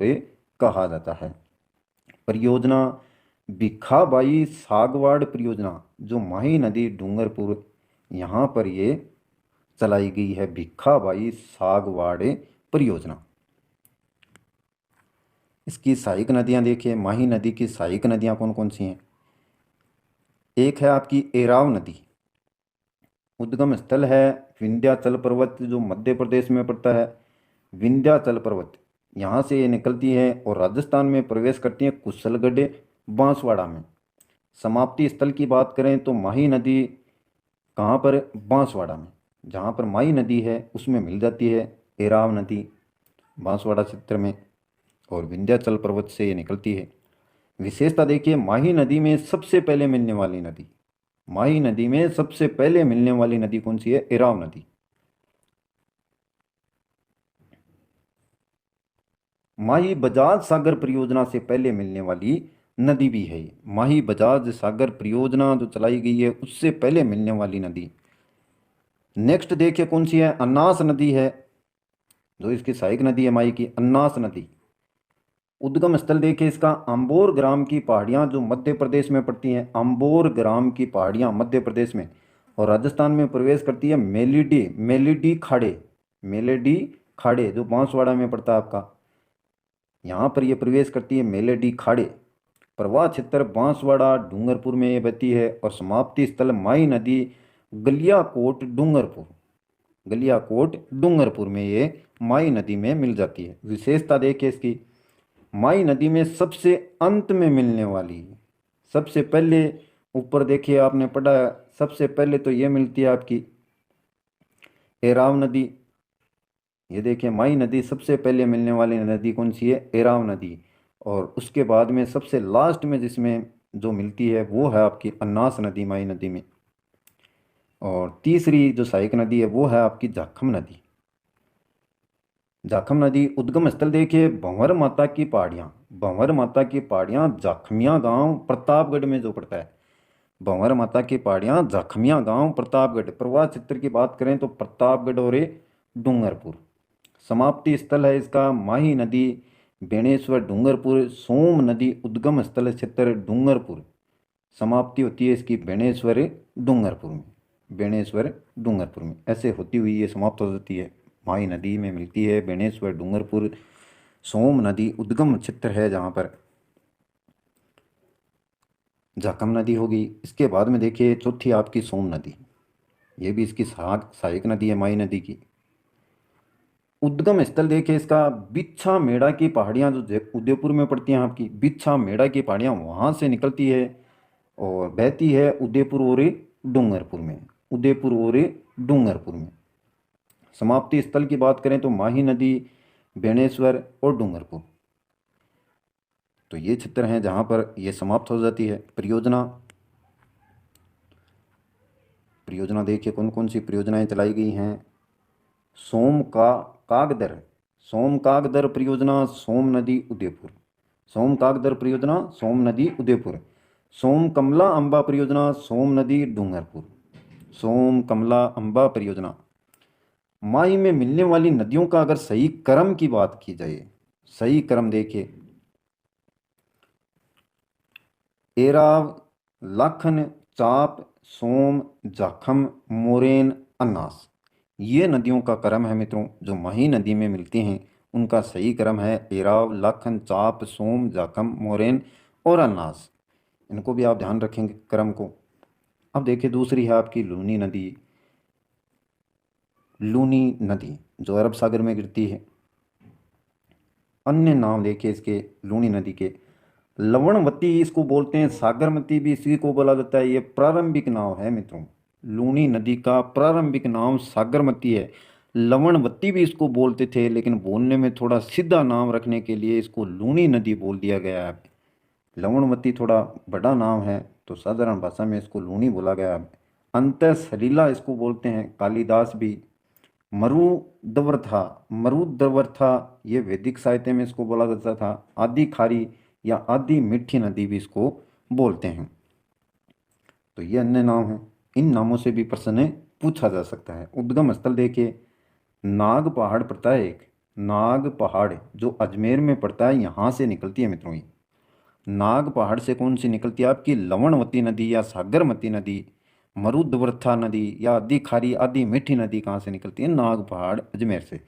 कहा जाता है। परियोजना भिखाबाई सागवाड़ परियोजना जो माही नदी डूंगरपुर यहाँ पर ये चलाई गई है, भिखाबाई सागवाड़ परियोजना। इसकी सहायक नदियाँ देखिए, माही नदी की सहायक नदियाँ कौन कौन सी हैं। एक है आपकी एराव नदी, उद्गम स्थल है विंध्याचल पर्वत जो मध्य प्रदेश में पड़ता है। विंध्याचल पर्वत यहाँ से ये निकलती है और राजस्थान में प्रवेश करती है कुशलगढ़ बांसवाड़ा में। समाप्ति स्थल की बात करें तो माही नदी कहाँ पर, बांसवाड़ा में। जहाँ पर माही नदी है उसमें मिल जाती है एराव नदी बांसवाड़ा क्षेत्र में और विंध्याचल पर्वत से ये निकलती है। विशेषता देखिए, माही नदी में सबसे पहले मिलने वाली नदी, माही नदी में सबसे पहले मिलने वाली नदी कौन सी है? एराव नदी। माही बजाज सागर परियोजना से पहले मिलने वाली नदी भी है ये। माही बजाज सागर परियोजना जो चलाई गई है उससे पहले मिलने वाली नदी। नेक्स्ट देखिए कौन सी है? अन्नास नदी है, जो इसकी सहायक नदी है माही की, अन्नास नदी। उद्गम स्थल देखिए इसका, अंबोर ग्राम की पहाड़ियाँ जो मध्य प्रदेश में पड़ती हैं, अंबोर ग्राम की पहाड़ियाँ मध्य प्रदेश में, और राजस्थान में प्रवेश करती है मेलिडी, मेलिडी खाड़े, मेलेडी खाड़े जो बांसवाड़ा में पड़ता है आपका, यहाँ पर ये प्रवेश करती है मेलेडी खाड़े। प्रवाह क्षेत्र बांसवाड़ा डूंगरपुर में ये बहती है, और समाप्ति स्थल माई नदी गलियाकोट डूंगरपुर, गलियाकोट डूंगरपुर में ये माई नदी में मिल जाती है। विशेषता देखिए इसकी, माई नदी में सबसे अंत में मिलने वाली, सबसे पहले ऊपर देखिए आपने पढ़ा, सबसे पहले तो ये मिलती है आपकी एराव नदी। ये देखिए माई नदी सबसे पहले मिलने वाली नदी कौन सी है? एराव नदी। और उसके बाद में सबसे लास्ट में जिसमें जो मिलती है वो है आपकी अन्नास नदी माई नदी में। और तीसरी जो सहायक नदी है वो है आपकी जाखम नदी। जाखम नदी उद्गम स्थल देखिए भंवर माता की पहाड़ियाँ, भंवर माता की पहाड़ियाँ जाखमिया गांव प्रतापगढ़ में जो पड़ता है, भंवर माता की पहाड़ियाँ जाखमिया गांव प्रतापगढ़। प्रवाह क्षेत्र की बात करें तो प्रतापगढ़ और डूंगरपुर। समाप्ति स्थल है इसका माही नदी बेणेश्वर डूंगरपुर, सोम नदी उद्गम स्थल क्षेत्र डूंगरपुर। समाप्ति होती है इसकी बेणेश्वर डूंगरपुर में, बेणेश्वर डूंगरपुर में। ऐसे होती हुई ये समाप्त हो जाती है, माही नदी में मिलती है बेणेश्वर डूंगरपुर, सोम नदी उद्गम क्षेत्र है जहाँ पर जाखम नदी होगी। इसके बाद में देखिए चौथी आपकी सोम नदी, ये भी इसकी सहायक नदी है माही नदी की। उद्गम स्थल देखिए इसका बिच्छा मेड़ा की पहाड़ियाँ जो उदयपुर में पड़ती हैं आपकी, बिच्छा मेड़ा की पहाड़ियाँ वहाँ से निकलती है और बहती है उदयपुर और डूंगरपुर में, उदयपुर और डूंगरपुर में। समाप्ति स्थल की बात करें तो माही नदी बेणेश्वर और डूंगरपुर। तो ये क्षेत्र हैं जहाँ पर ये समाप्त हो जाती है परियोजना। परियोजना देखिए कौन कौन सी परियोजनाएं चलाई गई हैं। सोम का कागदर, सोम कागदर परियोजना सोम नदी उदयपुर, सोम कागदर परियोजना सोम नदी उदयपुर। सोम कमला अंबा परियोजना सोम नदी डूंगरपुर, सोम कमला अंबा परियोजना। माही में मिलने वाली नदियों का अगर सही क्रम की बात की जाए, सही क्रम देखिए, एराव, लाखन, चाप, सोम, जाखम, मोरेन, अन्नास, ये नदियों का क्रम है मित्रों जो माही नदी में मिलती हैं। उनका सही क्रम है एराव, लाखन, चाप, सोम, जाखम, मोरेन और अन्नास। इनको भी आप ध्यान रखेंगे क्रम को। अब देखिए दूसरी है आपकी लूनी नदी, लूनी नदी जो अरब सागर में गिरती है। अन्य नाम देखिए इसके लूनी नदी के, लवणवती इसको बोलते हैं, सागरमती भी इसी को बोला जाता है। ये प्रारंभिक नाम है मित्रों, लूनी नदी का प्रारंभिक नाम सागरमती है। लवणवती भी इसको बोलते थे, लेकिन बोलने में थोड़ा सीधा नाम रखने के लिए इसको लूनी नदी बोल दिया गया है। लवणवती थोड़ा बड़ा नाम है तो साधारण भाषा में इसको लूनी बोला गया है। अंत सलीला इसको बोलते हैं, कालिदास भी। मरुदवर्था, मरुदवर्था ये वैदिक साहित्य में इसको बोला जाता था। आदि खारी या आदि मीठी नदी भी इसको बोलते हैं। तो ये अन्य नाम हैं, इन नामों से भी प्रश्न पूछा जा सकता है। उद्गम स्थल देखिए, नाग पहाड़ पड़ता है एक, नाग पहाड़ जो अजमेर में पड़ता है, यहाँ से निकलती है मित्रों ये। नाग पहाड़ से कौन सी निकलती है आपकी? लवणवती नदी या सागरमती नदी, मरुदवर्था नदी या आदि खारी आदि मीठी नदी कहाँ से निकलती है? नाग पहाड़ अजमेर से।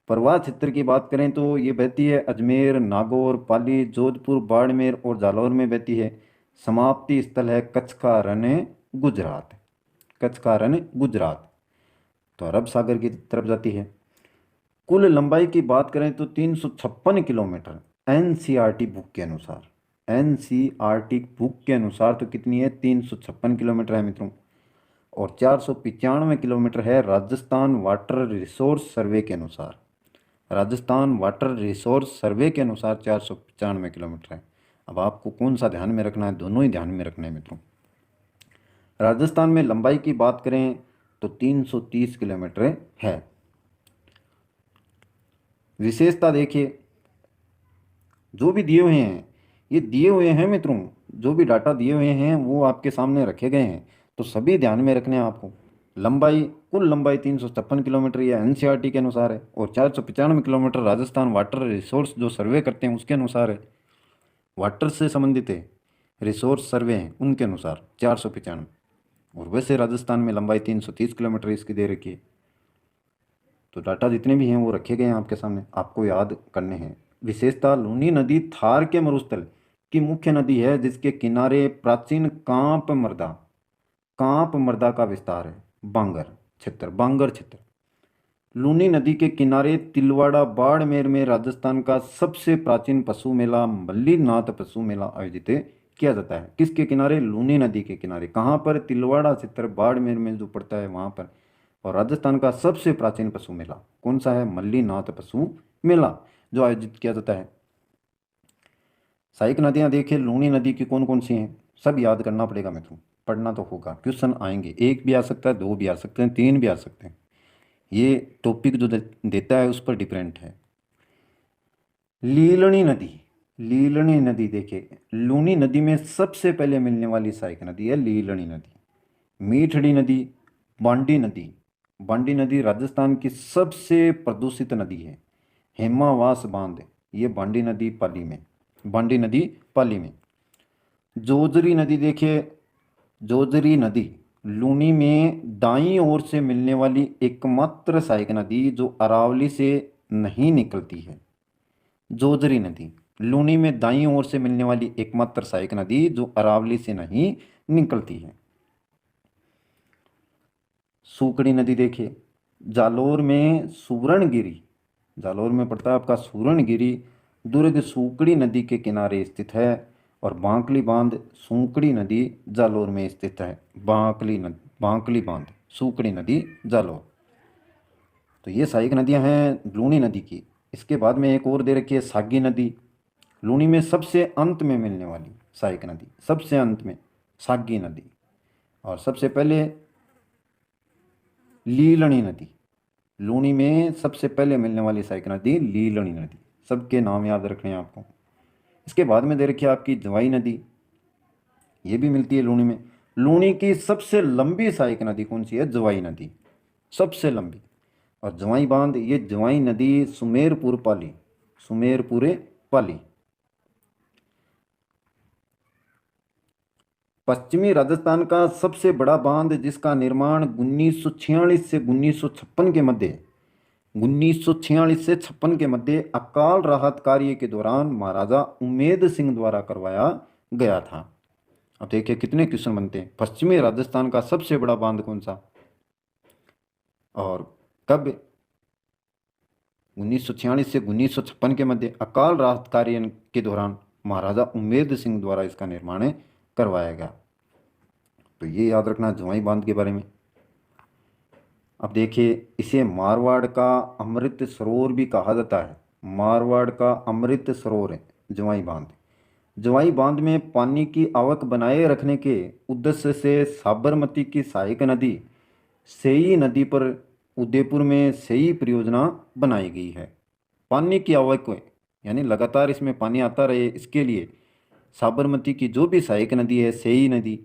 प्रवाह क्षेत्र की बात करें तो ये बहती है अजमेर, नागौर, पाली, जोधपुर, बाड़मेर और जालौर में बहती है। समाप्ति स्थल है कच्छ का रण गुजरात, कच्छ का रण गुजरात, तो अरब सागर की तरफ जाती है। कुल लंबाई की बात करें तो 356 किलोमीटर एनसीईआरटी बुक के अनुसार, एनसीईआरटी बुक के अनुसार तो कितनी है? 356 किलोमीटर है मित्रों। और 495 किलोमीटर है राजस्थान वाटर रिसोर्स सर्वे के अनुसार, राजस्थान वाटर रिसोर्स सर्वे के अनुसार 495 किलोमीटर है। अब आपको कौन सा ध्यान में रखना है, दोनों ही ध्यान में रखना है मित्रों। राजस्थान में लंबाई की बात करें तो 330 किलोमीटर है। विशेषता देखिए, जो भी दिए हुए हैं, ये दिए हुए हैं मित्रों, जो भी डाटा दिए हुए हैं वो आपके सामने रखे गए हैं, तो सभी ध्यान में रखने हैं आपको। लंबाई, कुल लंबाई 356 किलोमीटर ये एनसीईआरटी के अनुसार है, और 495 किलोमीटर राजस्थान वाटर रिसोर्स जो सर्वे करते हैं उसके अनुसार है। वाटर से संबंधित है, रिसोर्स सर्वे हैं उनके अनुसार 495। और वैसे राजस्थान में लंबाई 330 किलोमीटर इसकी दे रखी है। तो डाटा जितने भी हैं वो रखे गए हैं आपके सामने, आपको याद करने हैं। विशेषता, लूनी नदी थार के मरुस्थल की मुख्य नदी है, जिसके किनारे प्राचीन कांप मृदा का विस्तार है। बांगर क्षेत्र। लूनी नदी के किनारे तिलवाड़ा बाड़मेर में राजस्थान का सबसे प्राचीन पशु मेला मल्लीनाथ पशु मेला आयोजित किया जाता है। किसके किनारे? लूनी नदी के किनारे। कहाँ पर? तिलवाड़ा क्षेत्र बाड़मेर में जो पड़ता है वहाँ पर। और राजस्थान का सबसे प्राचीन पशु मेला कौन सा है? मल्लीनाथ पशु मेला जो आयोजित किया जाता है। सहायक नदियाँ देखिए, लूनी नदी की कौन कौन सी हैं, सब याद करना पड़ेगा मित्रों, पढ़ना तो होगा, क्वेश्चन आएंगे, एक भी आ सकता है, दो भी आ सकते हैं, तीन भी आ सकते हैं। ये टॉपिक जो देता है उस पर डिपेंड है। लीलनी नदी देखिए, लूनी नदी में सबसे पहले मिलने वाली सहायक नदी है लीलनी नदी। मीठड़ी नदी, बांडी नदी राजस्थान की सबसे प्रदूषित नदी है। हेमावास बांध, ये बांडी नदी पाली में। जोजरी नदी देखिए, जोजरी नदी लूनी में दाईं ओर से मिलने वाली एकमात्र सहायक नदी जो अरावली से नहीं निकलती है। जोजरी नदी लूनी में दाईं ओर से मिलने वाली एकमात्र सहायक नदी जो अरावली से नहीं निकलती है। सूकड़ी नदी देखिए, जालोर में पड़ता है आपका सूरणगिरी दुर्ग सूकड़ी नदी के किनारे स्थित है। और बांकली बांध, सूकड़ी नदी जालोर में स्थित है। बांकली बांध, सूकड़ी नदी, जालोर। तो ये सहायक नदियां हैं लूनी नदी की। इसके बाद में एक और दे रखी है सागी नदी, लूनी में सबसे अंत में मिलने वाली सहायक नदी, सबसे अंत में सागी नदी। और सबसे पहले लीलनी नदी, लूनी में सबसे पहले मिलने वाली सहायक नदी लीलनी नदी। सबके नाम याद रखने हैं आपको। इसके बाद में दे रखी है आपकी जवाई नदी, ये भी मिलती है लूनी में। लूनी की सबसे लंबी सहायक नदी कौन सी है? जवाई नदी, सबसे लंबी। और जवाई बांध, ये जवाई नदी सुमेरपुर पाली। पश्चिमी राजस्थान का सबसे बड़ा बांध जिसका निर्माण 1946 से 1946 के मध्य अकाल राहत कार्य के दौरान महाराजा उमेद सिंह द्वारा करवाया गया था। अब देखिए कितने क्वेश्चन बनते हैं। पश्चिमी राजस्थान का सबसे बड़ा बांध कौन सा और कब? 1946 से 1956 के मध्य अकाल राहत कार्य के दौरान महाराजा उमेद सिंह द्वारा इसका निर्माण करवाया गया। तो ये याद रखना जवाई बांध के बारे में। अब देखिए, इसे मारवाड़ का अमृत सरोवर भी कहा जाता है। मारवाड़ का अमृत सरोवर है जवाई बांध। जवाई बांध में पानी की आवक बनाए रखने के उद्देश्य से साबरमती की सहायक नदी सेई नदी पर उदयपुर में सेई परियोजना बनाई गई है। पानी की आवक यानी लगातार इसमें पानी आता रहे, इसके लिए साबरमती की जो भी सहायक नदी है सेई नदी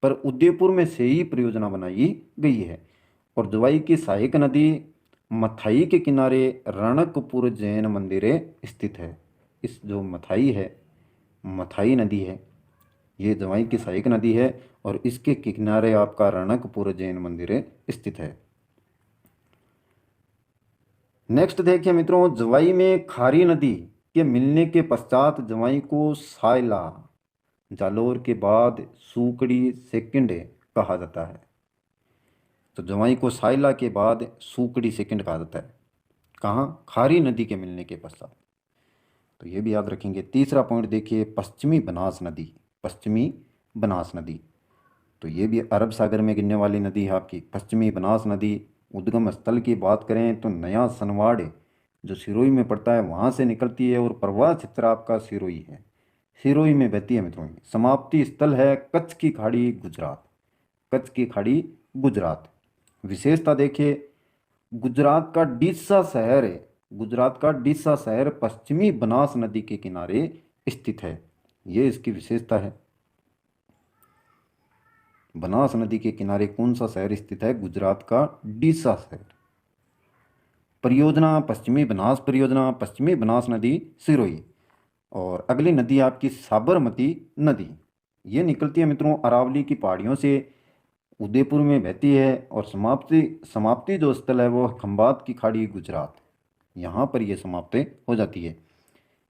पर उदयपुर में सेई परियोजना बनाई गई है। और जवाई की सहायक नदी मथाई के किनारे रणकपुर जैन मंदिर स्थित है। इस जो मथाई नदी है ये जवाई की सहायक नदी है और इसके किनारे आपका रणकपुर जैन मंदिर स्थित है। नेक्स्ट देखिए मित्रों, जवाई में खारी नदी के मिलने के पश्चात जवाई को सायला, जालोर के बाद सूकड़ी सेकंड कहा जाता है। तो जवाई को सायला के बाद सूकड़ी सेकंड कहा जाता है। कहाँ? खारी नदी के मिलने के पश्चात। तो ये भी याद रखेंगे। तीसरा पॉइंट देखिए, पश्चिमी बनास नदी। तो ये भी अरब सागर में गिरने वाली नदी है आपकी पश्चिमी बनास नदी। उद्गम स्थल की बात करें तो नया सनवाड़ जो सिरोही में पड़ता है वहाँ से निकलती है और प्रवाह क्षेत्र आपका सिरोही है। सिरोही में बहती है मित्रों। समाप्ति स्थल है कच्छ की खाड़ी गुजरात। कच्छ की खाड़ी गुजरात। विशेषता देखिए, गुजरात का डीसा शहर है। गुजरात का डीसा शहर पश्चिमी बनास नदी के किनारे स्थित है। ये इसकी विशेषता है। बनास नदी के किनारे कौन सा शहर स्थित है? गुजरात का डीसा शहर। परियोजना पश्चिमी बनास परियोजना, पश्चिमी बनास नदी सिरोही। और अगली नदी आपकी साबरमती नदी। ये निकलती है मित्रों अरावली की पहाड़ियों से, उदयपुर में बहती है और समाप्ति समाप्ति जो स्थल है वो खंबात की खाड़ी गुजरात। यहाँ पर ये समाप्त हो जाती है।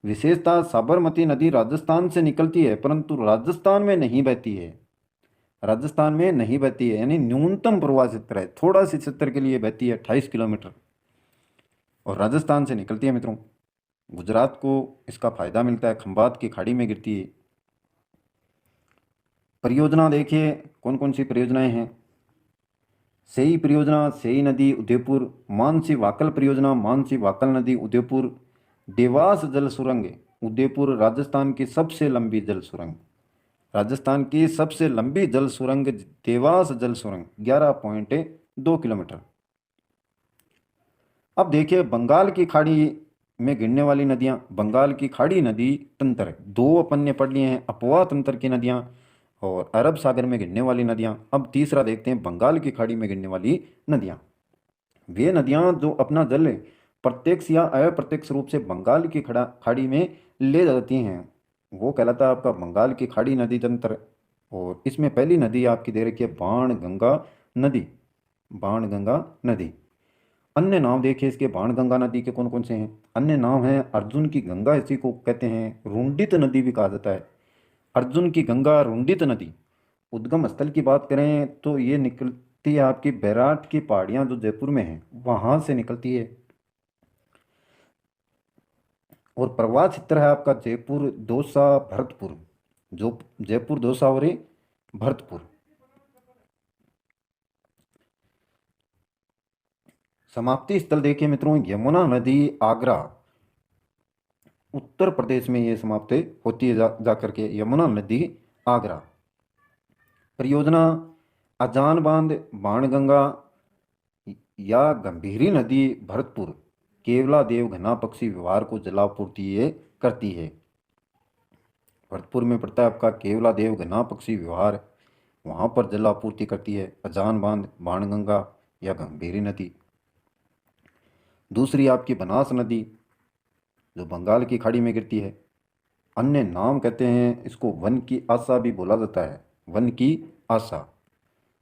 विशेषता, साबरमती नदी राजस्थान से निकलती है परंतु राजस्थान में नहीं बहती है। राजस्थान में नहीं बहती है, यानी न्यूनतम प्रवाह क्षेत्र है, थोड़ा सी क्षेत्र के लिए बहती है 28 किलोमीटर और राजस्थान से निकलती है मित्रों। गुजरात को इसका फायदा मिलता है, खंबात की खाड़ी में गिरती है। परियोजना देखिए कौन कौन सी परियोजनाएं हैं। सेई परियोजना, सेई नदी उदयपुर। मानसी वाकल परियोजना, मानसी वाकल नदी उदयपुर। देवास जल सुरंग उदयपुर, राजस्थान की सबसे लंबी जल सुरंग। राजस्थान की सबसे लंबी जल सुरंग देवास जल सुरंग 11.2 किलोमीटर। अब देखिए बंगाल की खाड़ी में गिरने वाली नदियां। बंगाल की खाड़ी नदी तंत्र, दो अपन ने पढ़ लिए हैं, अपवा तंत्र की नदियां और अरब सागर में गिरने वाली नदियां। अब तीसरा देखते हैं बंगाल की खाड़ी में गिरने वाली नदियां। वे नदियां जो अपना जल प्रत्यक्ष या अप्रत्यक्ष रूप से बंगाल की खाड़ी में ले जाती हैं, वो कहलाता है आपका बंगाल की खाड़ी नदी तंत्र। और इसमें पहली नदी आपकी दे रखी है बाणगंगा नदी। बाणगंगा नदी। अन्य नाम देखिए इसके बाणगंगा नदी के कौन कौन से हैं। अन्य नाम है अर्जुन की गंगा, इसी को कहते हैं। रुंडित नदी भी कहा जाता है। अर्जुन की गंगा, रुंडित नदी। उद्गम स्थल की बात करें तो ये निकलती है आपकी बैराट की पहाड़ियां जो जयपुर में हैं वहां से निकलती है। और प्रवाह क्षेत्र है आपका जयपुर, दौसा, भरतपुर। जो जयपुर, दौसा और ये भरतपुर। समाप्ति स्थल देखिए मित्रों, यमुना नदी आगरा। उत्तर प्रदेश में ये समाप्त होती है जाकर के, यमुना नदी आगरा। परियोजना अजान बांध बाणगंगा या गंभीरी नदी भरतपुर। केवला देव घना पक्षी विहार को जलापूर्ति ये करती है। भरतपुर में पड़ता है आपका केवला देव घना पक्षी विहार, वहाँ पर जलापूर्ति करती है अजान बांध, बाणगंगा या गंभीरी नदी। दूसरी आपकी बनास नदी जो बंगाल की खाड़ी में गिरती है। अन्य नाम कहते हैं इसको वन की आशा भी बोला जाता है, वन की आशा।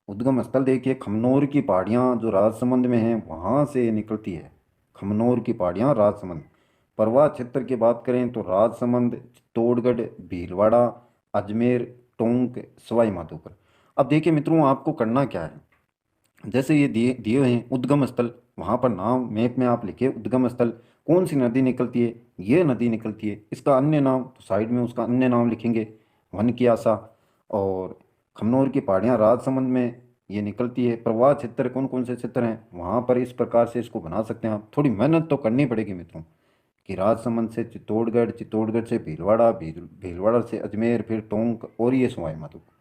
उद्गम स्थल देखिए खमनोर की पहाड़ियाँ जो राजसमंद में हैं वहाँ से निकलती है। खमनोर की पहाड़ियाँ राजसमंद। प्रवाह क्षेत्र की बात करें तो राजसमंद, चित्तौड़गढ़, भीलवाड़ा, अजमेर, टोंक, सवाई माधोपुर। अब देखिए मित्रों आपको करना क्या है, जैसे ये दिए दिए हुए हैं उद्गम स्थल, वहाँ पर नाम मैप में आप लिखिए उद्गम स्थल कौन सी नदी निकलती है, ये नदी निकलती है। इसका अन्य नाम तो साइड में उसका अन्य नाम लिखेंगे, वन की आशा। और खमनोर की पहाड़ियाँ राजसमंद में ये निकलती है। प्रवाह क्षेत्र कौन कौन से क्षेत्र हैं वहाँ पर इस प्रकार से इसको बना सकते हैं आप। थोड़ी मेहनत तो करनी पड़ेगी मित्रों कि राजसमंद से चित्तौड़गढ़, चित्तौड़गढ़ से भीलवाड़ा, भीलवाड़ा से अजमेर, फिर टोंक और ये सवाई माधोपुर।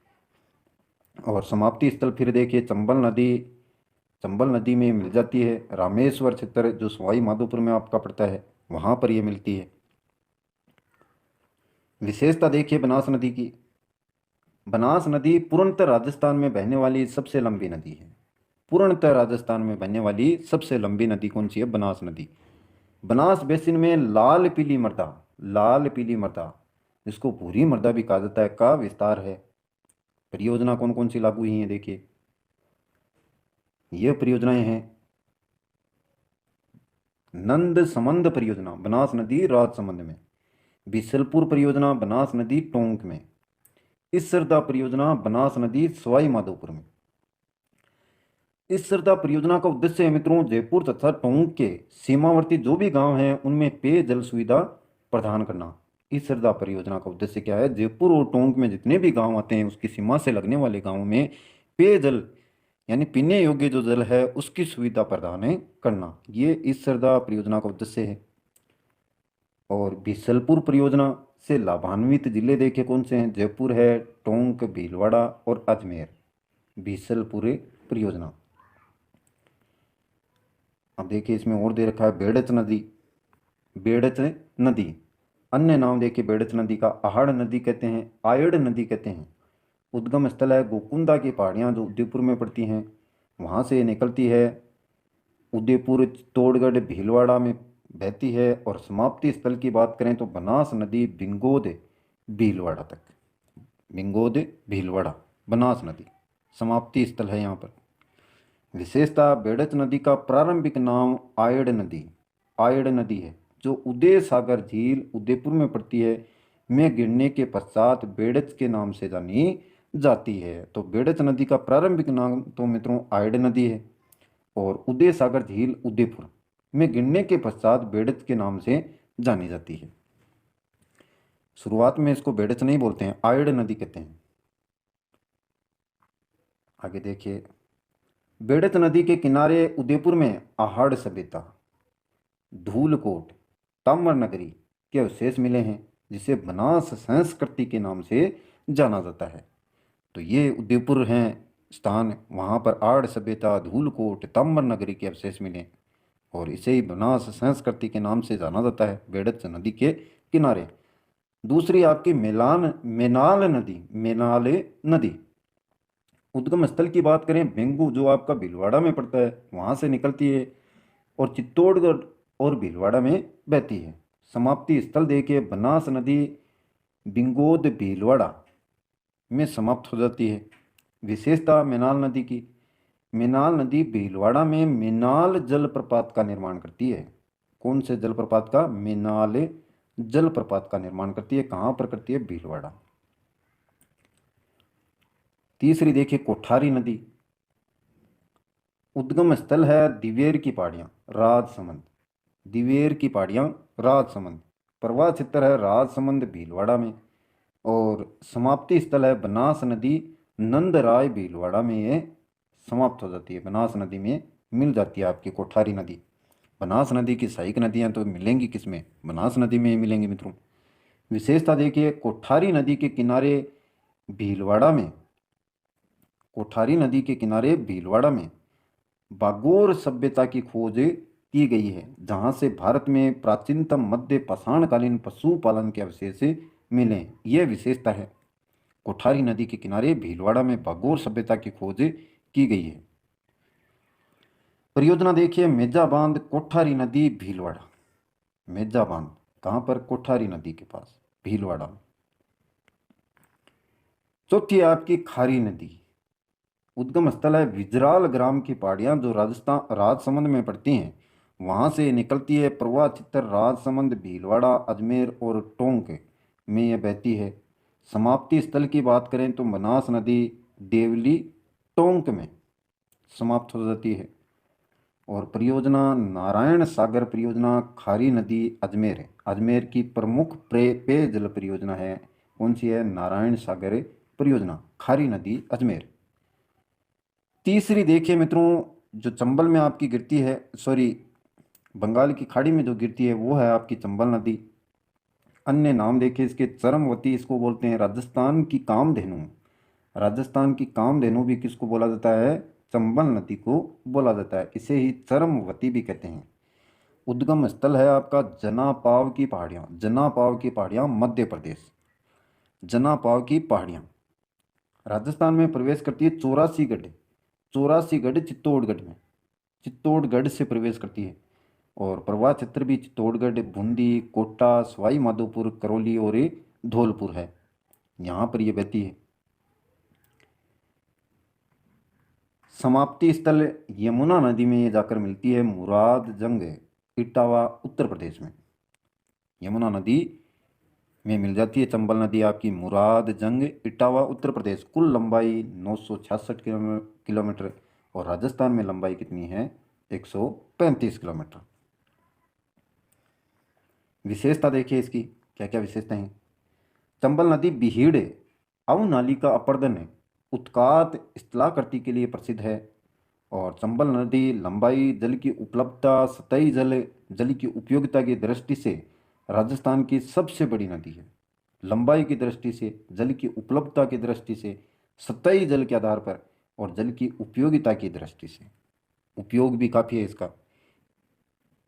और समाप्ति स्थल फिर देखिए चंबल नदी। चंबल नदी में मिल जाती है। रामेश्वर क्षेत्र जो सवाई माधोपुर में आपका पड़ता है वहाँ पर ये मिलती है। विशेषता देखिए बनास नदी की। बनास नदी पूर्णतः राजस्थान में बहने वाली सबसे लंबी नदी है। पूर्णतः राजस्थान में बहने वाली सबसे लंबी नदी कौन सी है? बनास नदी। बनास बेसिन में लाल पीली मृदा, लाल पीली मृदा जिसको भूरी मृदा भी कहा जाता है, का विस्तार है। परियोजना कौन कौन सी लागू हुई हैं देखिए, ये परियोजनाएं हैं नंद समंद परियोजना बनास नदी राजसमंद में, बिसलपुर परियोजना बनास नदी टोंक में, इस सरदा परियोजना बनास नदी सवाई माधोपुर में। इस सरदा परियोजना का उद्देश्य है मित्रों जयपुर तथा टोंक के सीमावर्ती जो भी गांव हैं उनमें पेयजल सुविधा प्रदान करना। इस सरदा परियोजना का उद्देश्य क्या है? जयपुर और टोंक में जितने भी गांव आते हैं उसकी सीमा से लगने वाले गांवों में पेयजल यानी पीने योग्य जो जल है उसकी सुविधा प्रदान करना, ये इस सरदा परियोजना का उद्देश्य है। और बिसलपुर परियोजना से लाभान्वित जिले देखे कौन से हैं? जयपुर है, टोंक, भीलवाड़ा और अजमेर। बीसलपुर परियोजना। अब देखिए इसमें और दे रखा है बेड़च नदी। बेड़च नदी, अन्य नाम देखिए बेड़च नदी का आहड़ नदी कहते हैं, आयड़ नदी कहते हैं। उद्गम स्थल है गोकुंदा की पहाड़ियाँ जो उदयपुर में पड़ती हैं, वहाँ से निकलती है, उदयपुर, चित्तौड़गढ़, भीलवाड़ा में बहती है। और समाप्ति स्थल की बात करें तो बनास नदी बिंगोद भीलवाड़ा तक। बिंगोद भीलवाड़ा बनास नदी समाप्ति स्थल है यहाँ पर। विशेषता बेड़च नदी का प्रारंभिक नाम आयड़ नदी है जो उदय सागर झील उदयपुर में पड़ती है में गिरने के पश्चात बेड़च के नाम से जानी जाती है। तो बेड़च नदी का प्रारंभिक नाम तो मित्रों आयड़ नदी है और उदय सागर झील उदयपुर में गिरने के पश्चात बेड़च के नाम से जानी जाती है। शुरुआत में इसको बेड़च नहीं बोलते हैं, आयड़ नदी कहते हैं। आगे देखिए बेड़च नदी के किनारे उदयपुर में आहड़ सभ्यता, धूलकोट, ताम्र नगरी के अवशेष मिले हैं जिसे बनास संस्कृति के नाम से जाना जाता है। तो ये उदयपुर हैं स्थान, वहाँ पर आड़ सभ्यता, धूलकोट, ताम्र नगरी के अवशेष मिले और इसे ही बनास संस्कृति के नाम से जाना जाता है, बेड़च नदी के किनारे। दूसरी आपकी मेनाल नदी। उद्गम स्थल की बात करें बेंगू जो आपका भीलवाड़ा में पड़ता है, वहाँ से निकलती है और चित्तौड़गढ़ और भीलवाड़ा में बहती है। समाप्ति स्थल देखिए बनास नदी बिंगोद भीलवाड़ा में समाप्त हो जाती है। विशेषता मेनाल नदी की, मेनाल नदी भीलवाड़ा में मेनाल जलप्रपात का निर्माण करती है। कौन से जलप्रपात का? मेनाल जलप्रपात का निर्माण करती है। कहाँ पर करती है? भीलवाड़ा। तीसरी देखिए कोठारी नदी। उद्गम स्थल है दिवेर की पहाड़ियाँ, राजसमंद। दिवेर की पहाड़ियाँ राजसमंद। प्रवाह क्षेत्र है राजसमंद भीलवाड़ा में और समाप्ति स्थल है बनास नदी नंदराय भीलवाड़ा में। ये समाप्त हो जाती है, बनास नदी में मिल जाती है आपकी कोठारी नदी। बनास नदी की सहायक नदियाँ तो मिलेंगी किसमें? बनास नदी में ही मिलेंगी मित्रों। विशेषता देखिए कोठारी नदी के किनारे भीलवाड़ा में, कोठारी नदी के किनारे भीलवाड़ा में बागोर सभ्यता की खोज की गई है जहां से भारत में प्राचीनतम मध्य पाषाणकालीन पशुपालन के अवशेष मिले। यह विशेषता है, कोठारी नदी के किनारे भीलवाड़ा में बागोर सभ्यता की खोज की गई है। परियोजना देखिए मेजा बांध कोठारी नदी भीलवाड़ा। मेजा बांध कहाँ पर? कोठारी नदी के पास भीलवाड़ा। चौथी आपकी खारी नदी। उद्गम स्थल है विजराल ग्राम की पहाड़ियाँ जो राजस्थान राजसमंद में पड़ती हैं, वहाँ से निकलती है। प्रवाह चित्तर राजसमंद, भीलवाड़ा, अजमेर और टोंक में यह बहती है। समाप्ति स्थल की बात करें तो बनास नदी देवली टोंक में समाप्त हो जाती है। और परियोजना नारायण सागर परियोजना खारी नदी अजमेर है। अजमेर की प्रमुख पेयजल परियोजना है। कौन सी है? नारायण सागर परियोजना, खारी नदी अजमेर। तीसरी देखिए मित्रों जो चंबल में आपकी गिरती है, सॉरी बंगाल की खाड़ी में जो गिरती है वो है आपकी चंबल नदी। अन्य नाम देखिए इसके चरमवती इसको बोलते हैं, राजस्थान की कामधेनु। राजस्थान की कामधेनु भी किसको बोला जाता है? चंबल नदी को बोला जाता है। इसे ही चरमवती भी कहते हैं। उद्गम स्थल है आपका जनापाव की पहाड़ियाँ। जनापाव की पहाड़ियाँ मध्य प्रदेश। जनापाव की पहाड़ियाँ राजस्थान में प्रवेश करती है। चौरासीगढ़ चित्तौड़गढ़ में, चित्तौड़गढ़ से प्रवेश करती है। और प्रवाह क्षेत्र भी चित्तौड़गढ़, बूंदी, कोटा, सवाई माधोपुर, करौली और ये धौलपुर है, यहाँ पर ये बहती है। समाप्ति स्थल यमुना नदी में ये जाकर मिलती है मुरादजंग, इटावा, उत्तर प्रदेश में। यमुना नदी में मिल जाती है चंबल नदी आपकी मुरादजंग, इटावा, उत्तर प्रदेश। कुल लंबाई 966 किलोमीटर और राजस्थान में लंबाई कितनी है? 135 किलोमीटर। विशेषता देखिए इसकी क्या क्या विशेषता हैं। चंबल नदी बीहड़ अव नाली का अपर्दन है, उत्कात स्थलाकृति के लिए प्रसिद्ध है। और चंबल नदी लंबाई, जल की उपलब्धता, सतही जल की उपयोगिता की दृष्टि से राजस्थान की सबसे बड़ी नदी है। लंबाई की दृष्टि से, जल की उपलब्धता की दृष्टि से, सतही जल के आधार पर और जल की उपयोगिता की दृष्टि से। उपयोग भी काफ़ी है इसका।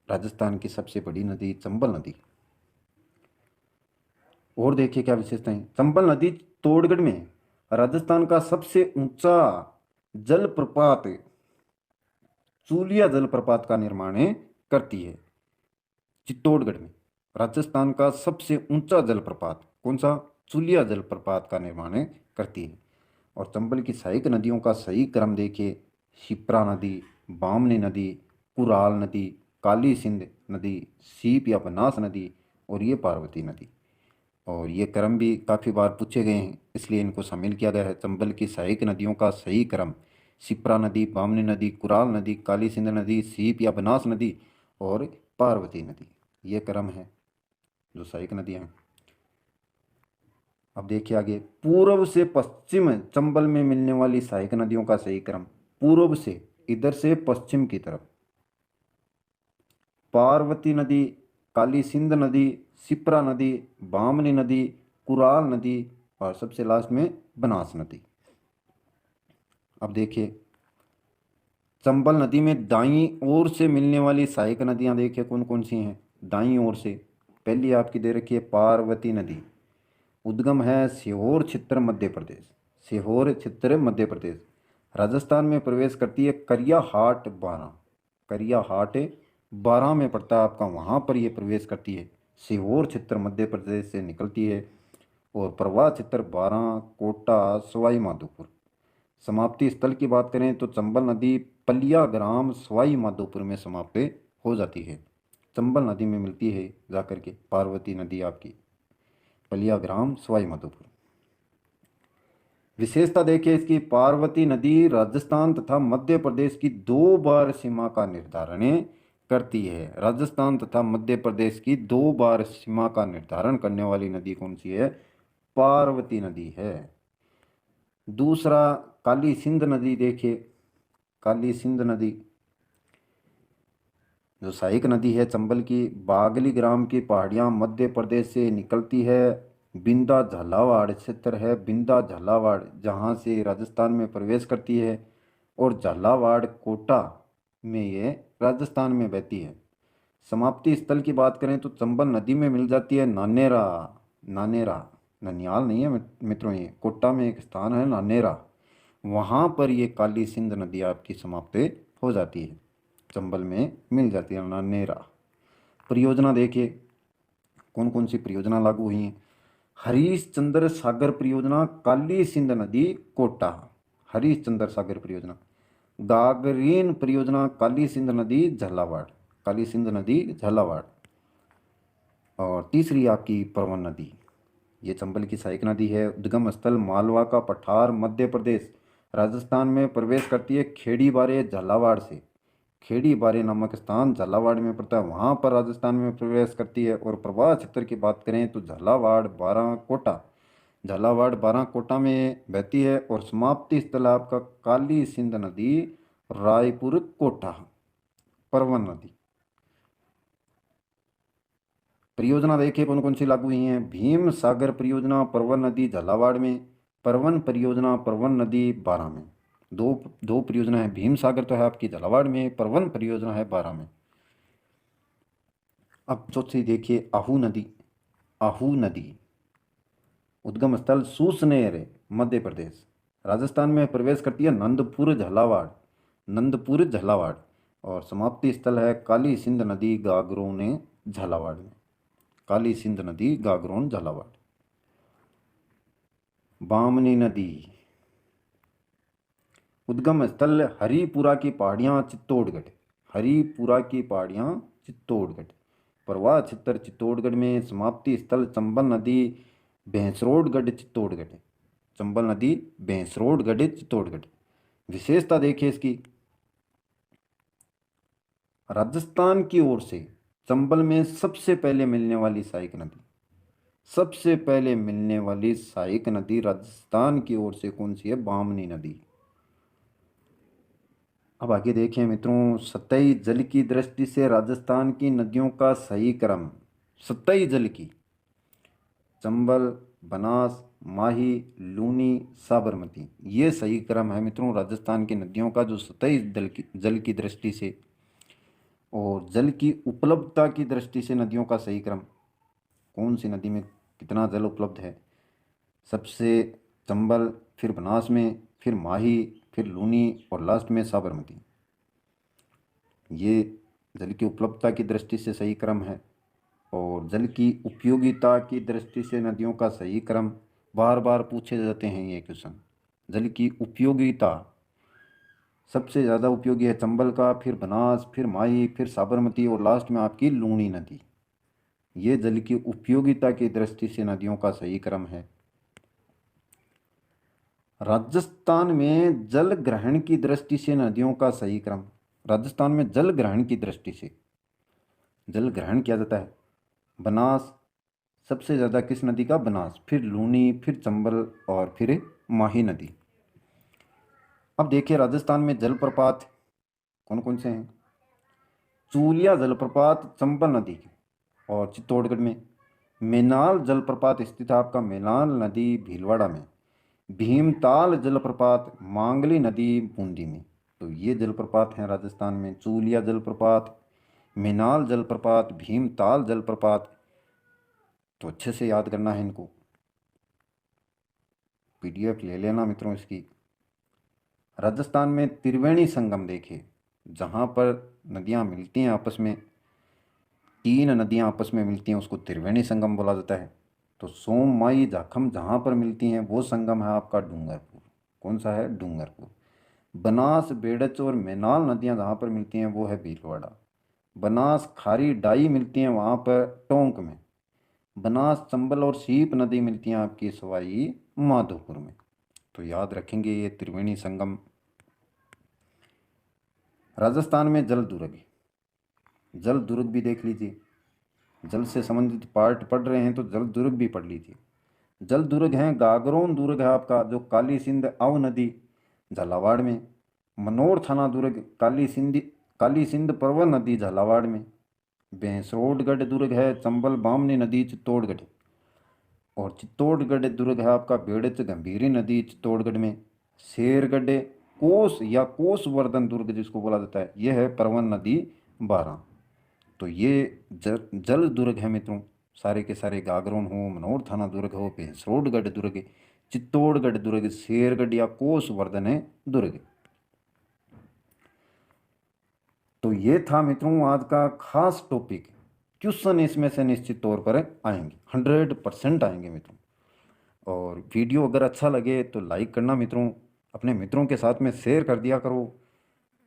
राजस्थान की सबसे बड़ी नदी चंबल नदी। और देखिए क्या विशेषताएं। चंबल नदी चित्तौड़गढ़ में है। राजस्थान का सबसे ऊंचा जलप्रपात चूलिया जलप्रपात का निर्माण करती है। चित्तौड़गढ़ में राजस्थान का सबसे ऊंचा जलप्रपात कौन सा? चूलिया जलप्रपात का निर्माण करती है। और चंबल की सहायक नदियों का सही क्रम देखिए। शिप्रा नदी, बामनी नदी, कुराल नदी, काली सिंध नदी, सीप या बनास नदी और ये पार्वती नदी। और ये क्रम भी काफ़ी बार पूछे गए हैं, इसलिए इनको शामिल किया गया है। चंबल की सहायक नदियों का सही क्रम शिप्रा नदी, बामनी नदी, कुराल नदी, काली सिंध नदी, सीप या बनास नदी और पार्वती नदी। ये क्रम है जो सहायक नदियाँ हैं। अब देखिए आगे। पूर्व से पश्चिम चंबल में मिलने वाली सहायक नदियों का सही क्रम। पूर्व से, इधर से पश्चिम की तरफ, पार्वती नदी, काली सिंध नदी, शिप्रा नदी, बामनी नदी, कुराल नदी और सबसे लास्ट में बनास नदी। अब देखिए चंबल नदी में दाईं ओर से मिलने वाली सहायक नदियां देखिए कौन कौन सी हैं। दाईं ओर से पहली आपकी दे रखी है पार्वती नदी। उद्गम है सीहोर क्षेत्र मध्य प्रदेश। सीहोर क्षेत्र मध्य प्रदेश। राजस्थान में प्रवेश करती है करिया हाट 12। करिया हाट 12 में पड़ता है आपका, वहाँ पर ये प्रवेश करती है। सीहोर क्षेत्र मध्य प्रदेश से निकलती है। और प्रवाह क्षेत्र 12 कोटा सवाई माधोपुर। समाप्ति स्थल की बात करें तो चंबल नदी पलिया ग्राम सवाई माधोपुर में समाप्त हो जाती है। चंबल नदी में मिलती है जाकर के पार्वती नदी आपकी पलिया ग्राम सवाई माधोपुर। विशेषता देखिए इसकी। पार्वती नदी राजस्थान तथा मध्य प्रदेश की 2 बार सीमा का निर्धारण करती है। राजस्थान तथा मध्य प्रदेश की 2 बार सीमा का निर्धारण करने वाली नदी कौन सी है? पार्वती नदी है। दूसरा काली सिंध नदी देखिए। काली सिंध नदी जो सहायक नदी है चंबल की, बागली ग्राम की पहाड़ियाँ मध्य प्रदेश से निकलती है। बिंदा झालावाड़ क्षेत्र है, बिंदा झालावाड़, जहाँ से राजस्थान में प्रवेश करती है। और झालावाड़ कोटा में ये राजस्थान में बहती है। समाप्ति स्थल की बात करें तो चंबल नदी में मिल जाती है नानेरा। नानेरा ननियाल नहीं है मित्रों, ये कोटा में एक स्थान है नानेरा, वहाँ पर ये काली सिंध नदी आपकी समाप्त हो जाती है। चंबल में मिल जाती है नानेरा। परियोजना देखिए कौन कौन सी परियोजना लागू हुई हैं। हरीशचंद्र सागर परियोजना काली सिंध नदी कोटा। हरीशचंद्र सागर परियोजना। गागरीन परियोजना काली सिंध नदी झालावाड़। काली सिंध नदी झालावाड़। और तीसरी आपकी परवन नदी, ये चंबल की सहायक नदी है। उद्गम स्थल मालवा का पठार मध्य प्रदेश। राजस्थान में प्रवेश करती है खेड़ी बारे झालावाड़ से। खेड़ी बारे नामक स्थान झालावाड़ में पड़ता है, वहाँ पर राजस्थान में प्रवेश करती है। और प्रवाह क्षेत्र की बात करें तो झालावाड़ 12 कोटा। झालावाड़ 12 कोटा में बहती है। और समाप्ति स्थल आपका काली सिंध नदी रायपुर कोटा। परवन नदी। परियोजना देखिए कौन कौन सी लागू हुई हैं। भीम सागर परियोजना परवन नदी झालावाड़ में। परवन परियोजना परवन नदी 12 में। दो दो परियोजना है। भीम सागर तो है आपकी झालावाड़ में, परवन परियोजना है 12 में। अब चौथी देखिए आहू नदी। आहू नदी उद्गम स्थल सूसनेर मध्य प्रदेश। राजस्थान में प्रवेश करती है नंदपुर झालावाड़। नंदपुर झालावाड़। और समाप्ति स्थल है काली सिंध नदी गागरोन झालावाड़ में। काली सिंध नदी गागरोन झालावाड़। बामनी नदी उद्गम स्थल हरिपुरा की पहाड़ियाँ चित्तौड़गढ़। हरिपुरा की पहाड़ियाँ चित्तौड़गढ़। प्रवाह क्षेत्र चित्तौड़गढ़ में। समाप्ति स्थल चंबल नदी भैंसरोडगढ़ चित्तौड़गढ़। चंबल नदी भैंसरोडगढ़ चित्तौड़गढ़। विशेषता देखिए इसकी। राजस्थान की ओर से चंबल में सबसे पहले मिलने वाली सहायक नदी। सबसे पहले मिलने वाली सहायक नदी राजस्थान की ओर से कौन सी है? बामनी नदी। अब आगे देखें मित्रों, सतही जल की दृष्टि से राजस्थान की नदियों का सही क्रम। सतही जल की चंबल, बनास, माही, लूनी, साबरमती। ये सही क्रम है मित्रों राजस्थान की नदियों का, जो सतही जल की दृष्टि से और जल की उपलब्धता की दृष्टि से नदियों का सही क्रम। कौन सी नदी में कितना जल उपलब्ध है, सबसे चंबल, फिर बनास में, फिर माही, फिर लूनी और लास्ट में साबरमती। ये जल की उपलब्धता की दृष्टि से सही क्रम है। और जल की उपयोगिता की दृष्टि से नदियों का सही क्रम, बार बार पूछे जाते हैं ये क्वेश्चन। जल की उपयोगिता सबसे ज़्यादा उपयोगी है चंबल का, फिर बनास, फिर माही, फिर साबरमती और लास्ट में आपकी लूनी नदी। ये जल की उपयोगिता की दृष्टि से नदियों का सही क्रम है। राजस्थान में जल ग्रहण की दृष्टि से नदियों का सही क्रम। राजस्थान में जल ग्रहण की दृष्टि से जल ग्रहण किया जाता है। बनास सबसे ज़्यादा किस नदी का, बनास, फिर लूनी, फिर चंबल और फिर माही नदी। अब देखिए राजस्थान में जलप्रपात कौन कौन से हैं। चूलिया जलप्रपात चंबल नदी के और चित्तौड़गढ़ में। मेनाल जलप्रपात स्थित है आपका मेनाल नदी भीलवाड़ा में। भीमताल जलप्रपात मांगली नदी बूंदी में। तो ये जलप्रपात हैं राजस्थान में, चूलिया जलप्रपात, मेनाल जलप्रपात, भीमताल जलप्रपात। तो अच्छे से याद करना है इनको, पीडीएफ ले लेना मित्रों इसकी। राजस्थान में त्रिवेणी संगम देखिए, जहाँ पर नदियाँ मिलती हैं आपस में, तीन नदियाँ आपस में मिलती हैं, उसको त्रिवेणी संगम बोला जाता है। तो सोम, माई, जाखम जहाँ पर मिलती हैं वो संगम है आपका डूंगरपुर। कौन सा है, डूंगरपुर। बनास, बेड़च और मेनाल नदियाँ जहाँ पर मिलती हैं वो है भीलवाड़ा। बनास, खारी, डाई मिलती हैं वहाँ पर टोंक में। बनास, चंबल और सीप नदी मिलती हैं आपकी सवाई माधोपुर में। तो याद रखेंगे ये त्रिवेणी संगम। राजस्थान में जल दुर्ग, जल दुर्ग भी देख लीजिए। जल से संबंधित पार्ट पढ़ रहे हैं तो जल दुर्ग भी पढ़ लीजिए। जल दुर्ग हैं, गागरोन दुर्ग है आपका, जो काली सिंध अव नदी झालावाड़ में। मनोर थाना दुर्ग काली सिंध परवर नदी झालावाड़ में। भैंसरोडगढ़ दुर्ग है, चंबल बामनी नदी चित्तौड़गढ़। और चित्तौड़गढ़ दुर्ग है आपका बेड़च गंभीरी नदी चित्तौड़गढ़ में। शेरगढ़ कोस या कोसवर्धन दुर्ग जिसको बोला जाता है, यह है परवन नदी 12। तो ये जल दुर्ग है मित्रों, सारे के सारे। गागरोन हो, मनोर थाना दुर्ग हो, भैंसरोडगढ़ दुर्ग, चित्तौड़गढ़ दुर्ग, शेरगढ़ या कोसवर्धन है दुर्ग। तो ये था मित्रों आज का खास टॉपिक। क्वेश्चन इसमें से निश्चित तौर पर आएंगे, 100% आएंगे मित्रों। और वीडियो अगर अच्छा लगे तो लाइक करना मित्रों, अपने मित्रों के साथ में शेयर कर दिया करो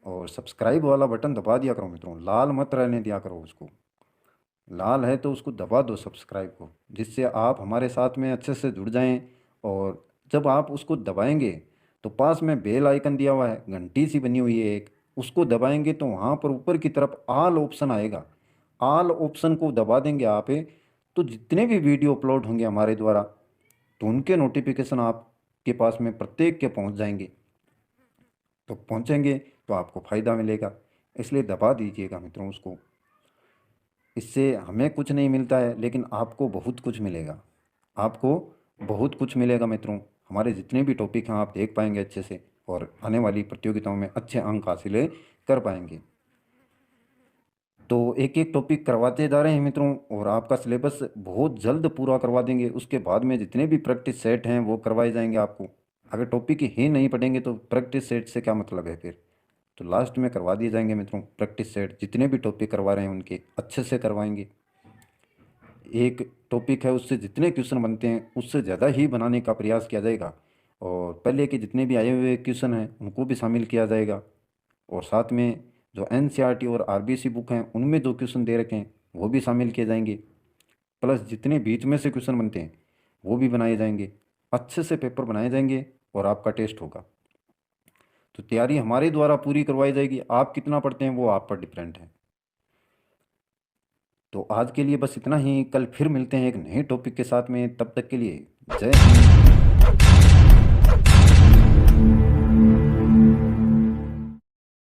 और सब्सक्राइब वाला बटन दबा दिया करो मित्रों, लाल मत रहने दिया करो उसको। लाल है तो उसको दबा दो सब्सक्राइब को, जिससे आप हमारे साथ में अच्छे से जुड़ जाएं। और जब आप उसको दबाएंगे तो पास में बेल आइकन दिया हुआ है, घंटी सी बनी हुई है एक, उसको दबाएंगे तो वहाँ पर ऊपर की तरफ आल ऑप्शन आएगा। आल ऑप्शन को दबा देंगे आप, तो जितने भी वीडियो अपलोड होंगे हमारे द्वारा तो उनके नोटिफिकेशन आपके पास में प्रत्येक के पहुँच जाएंगे। तो पहुँचेंगे तो आपको फ़ायदा मिलेगा, इसलिए दबा दीजिएगा मित्रों उसको। इससे हमें कुछ नहीं मिलता है लेकिन आपको बहुत कुछ मिलेगा, आपको बहुत कुछ मिलेगा मित्रों। हमारे जितने भी टॉपिक हैं आप देख पाएंगे अच्छे से और आने वाली प्रतियोगिताओं में अच्छे अंक हासिल कर पाएंगे। तो एक एक टॉपिक करवाते जा रहे हैं मित्रों और आपका सिलेबस बहुत जल्द पूरा करवा देंगे। उसके बाद में जितने भी प्रैक्टिस सेट हैं वो करवाए जाएंगे आपको। अगर टॉपिक ही नहीं पढ़ेंगे तो प्रैक्टिस सेट से क्या मतलब है फिर। तो लास्ट में करवा दिए जाएंगे मित्रों प्रैक्टिस सेट, जितने भी टॉपिक करवा रहे हैं उनके अच्छे से करवाएंगे। एक टॉपिक है उससे जितने क्वेश्चन बनते हैं उससे ज़्यादा ही बनाने का प्रयास किया जाएगा। और पहले के जितने भी आए हुए क्वेश्चन हैं उनको भी शामिल किया जाएगा। और साथ में जो एनसीईआरटी और आरबीसी बुक हैं उनमें जो क्वेश्चन दे रखे हैं वो भी शामिल किए जाएंगे। प्लस जितने बीच में से क्वेश्चन बनते हैं वो भी बनाए जाएंगे। अच्छे से पेपर बनाए जाएंगे और आपका टेस्ट होगा। तो तैयारी हमारे द्वारा पूरी करवाई जाएगी, आप कितना पढ़ते हैं वो आप पर डिपेंड है। तो आज के लिए बस इतना ही, कल फिर मिलते हैं एक नए टॉपिक के साथ में। तब तक के लिए जय हिंद।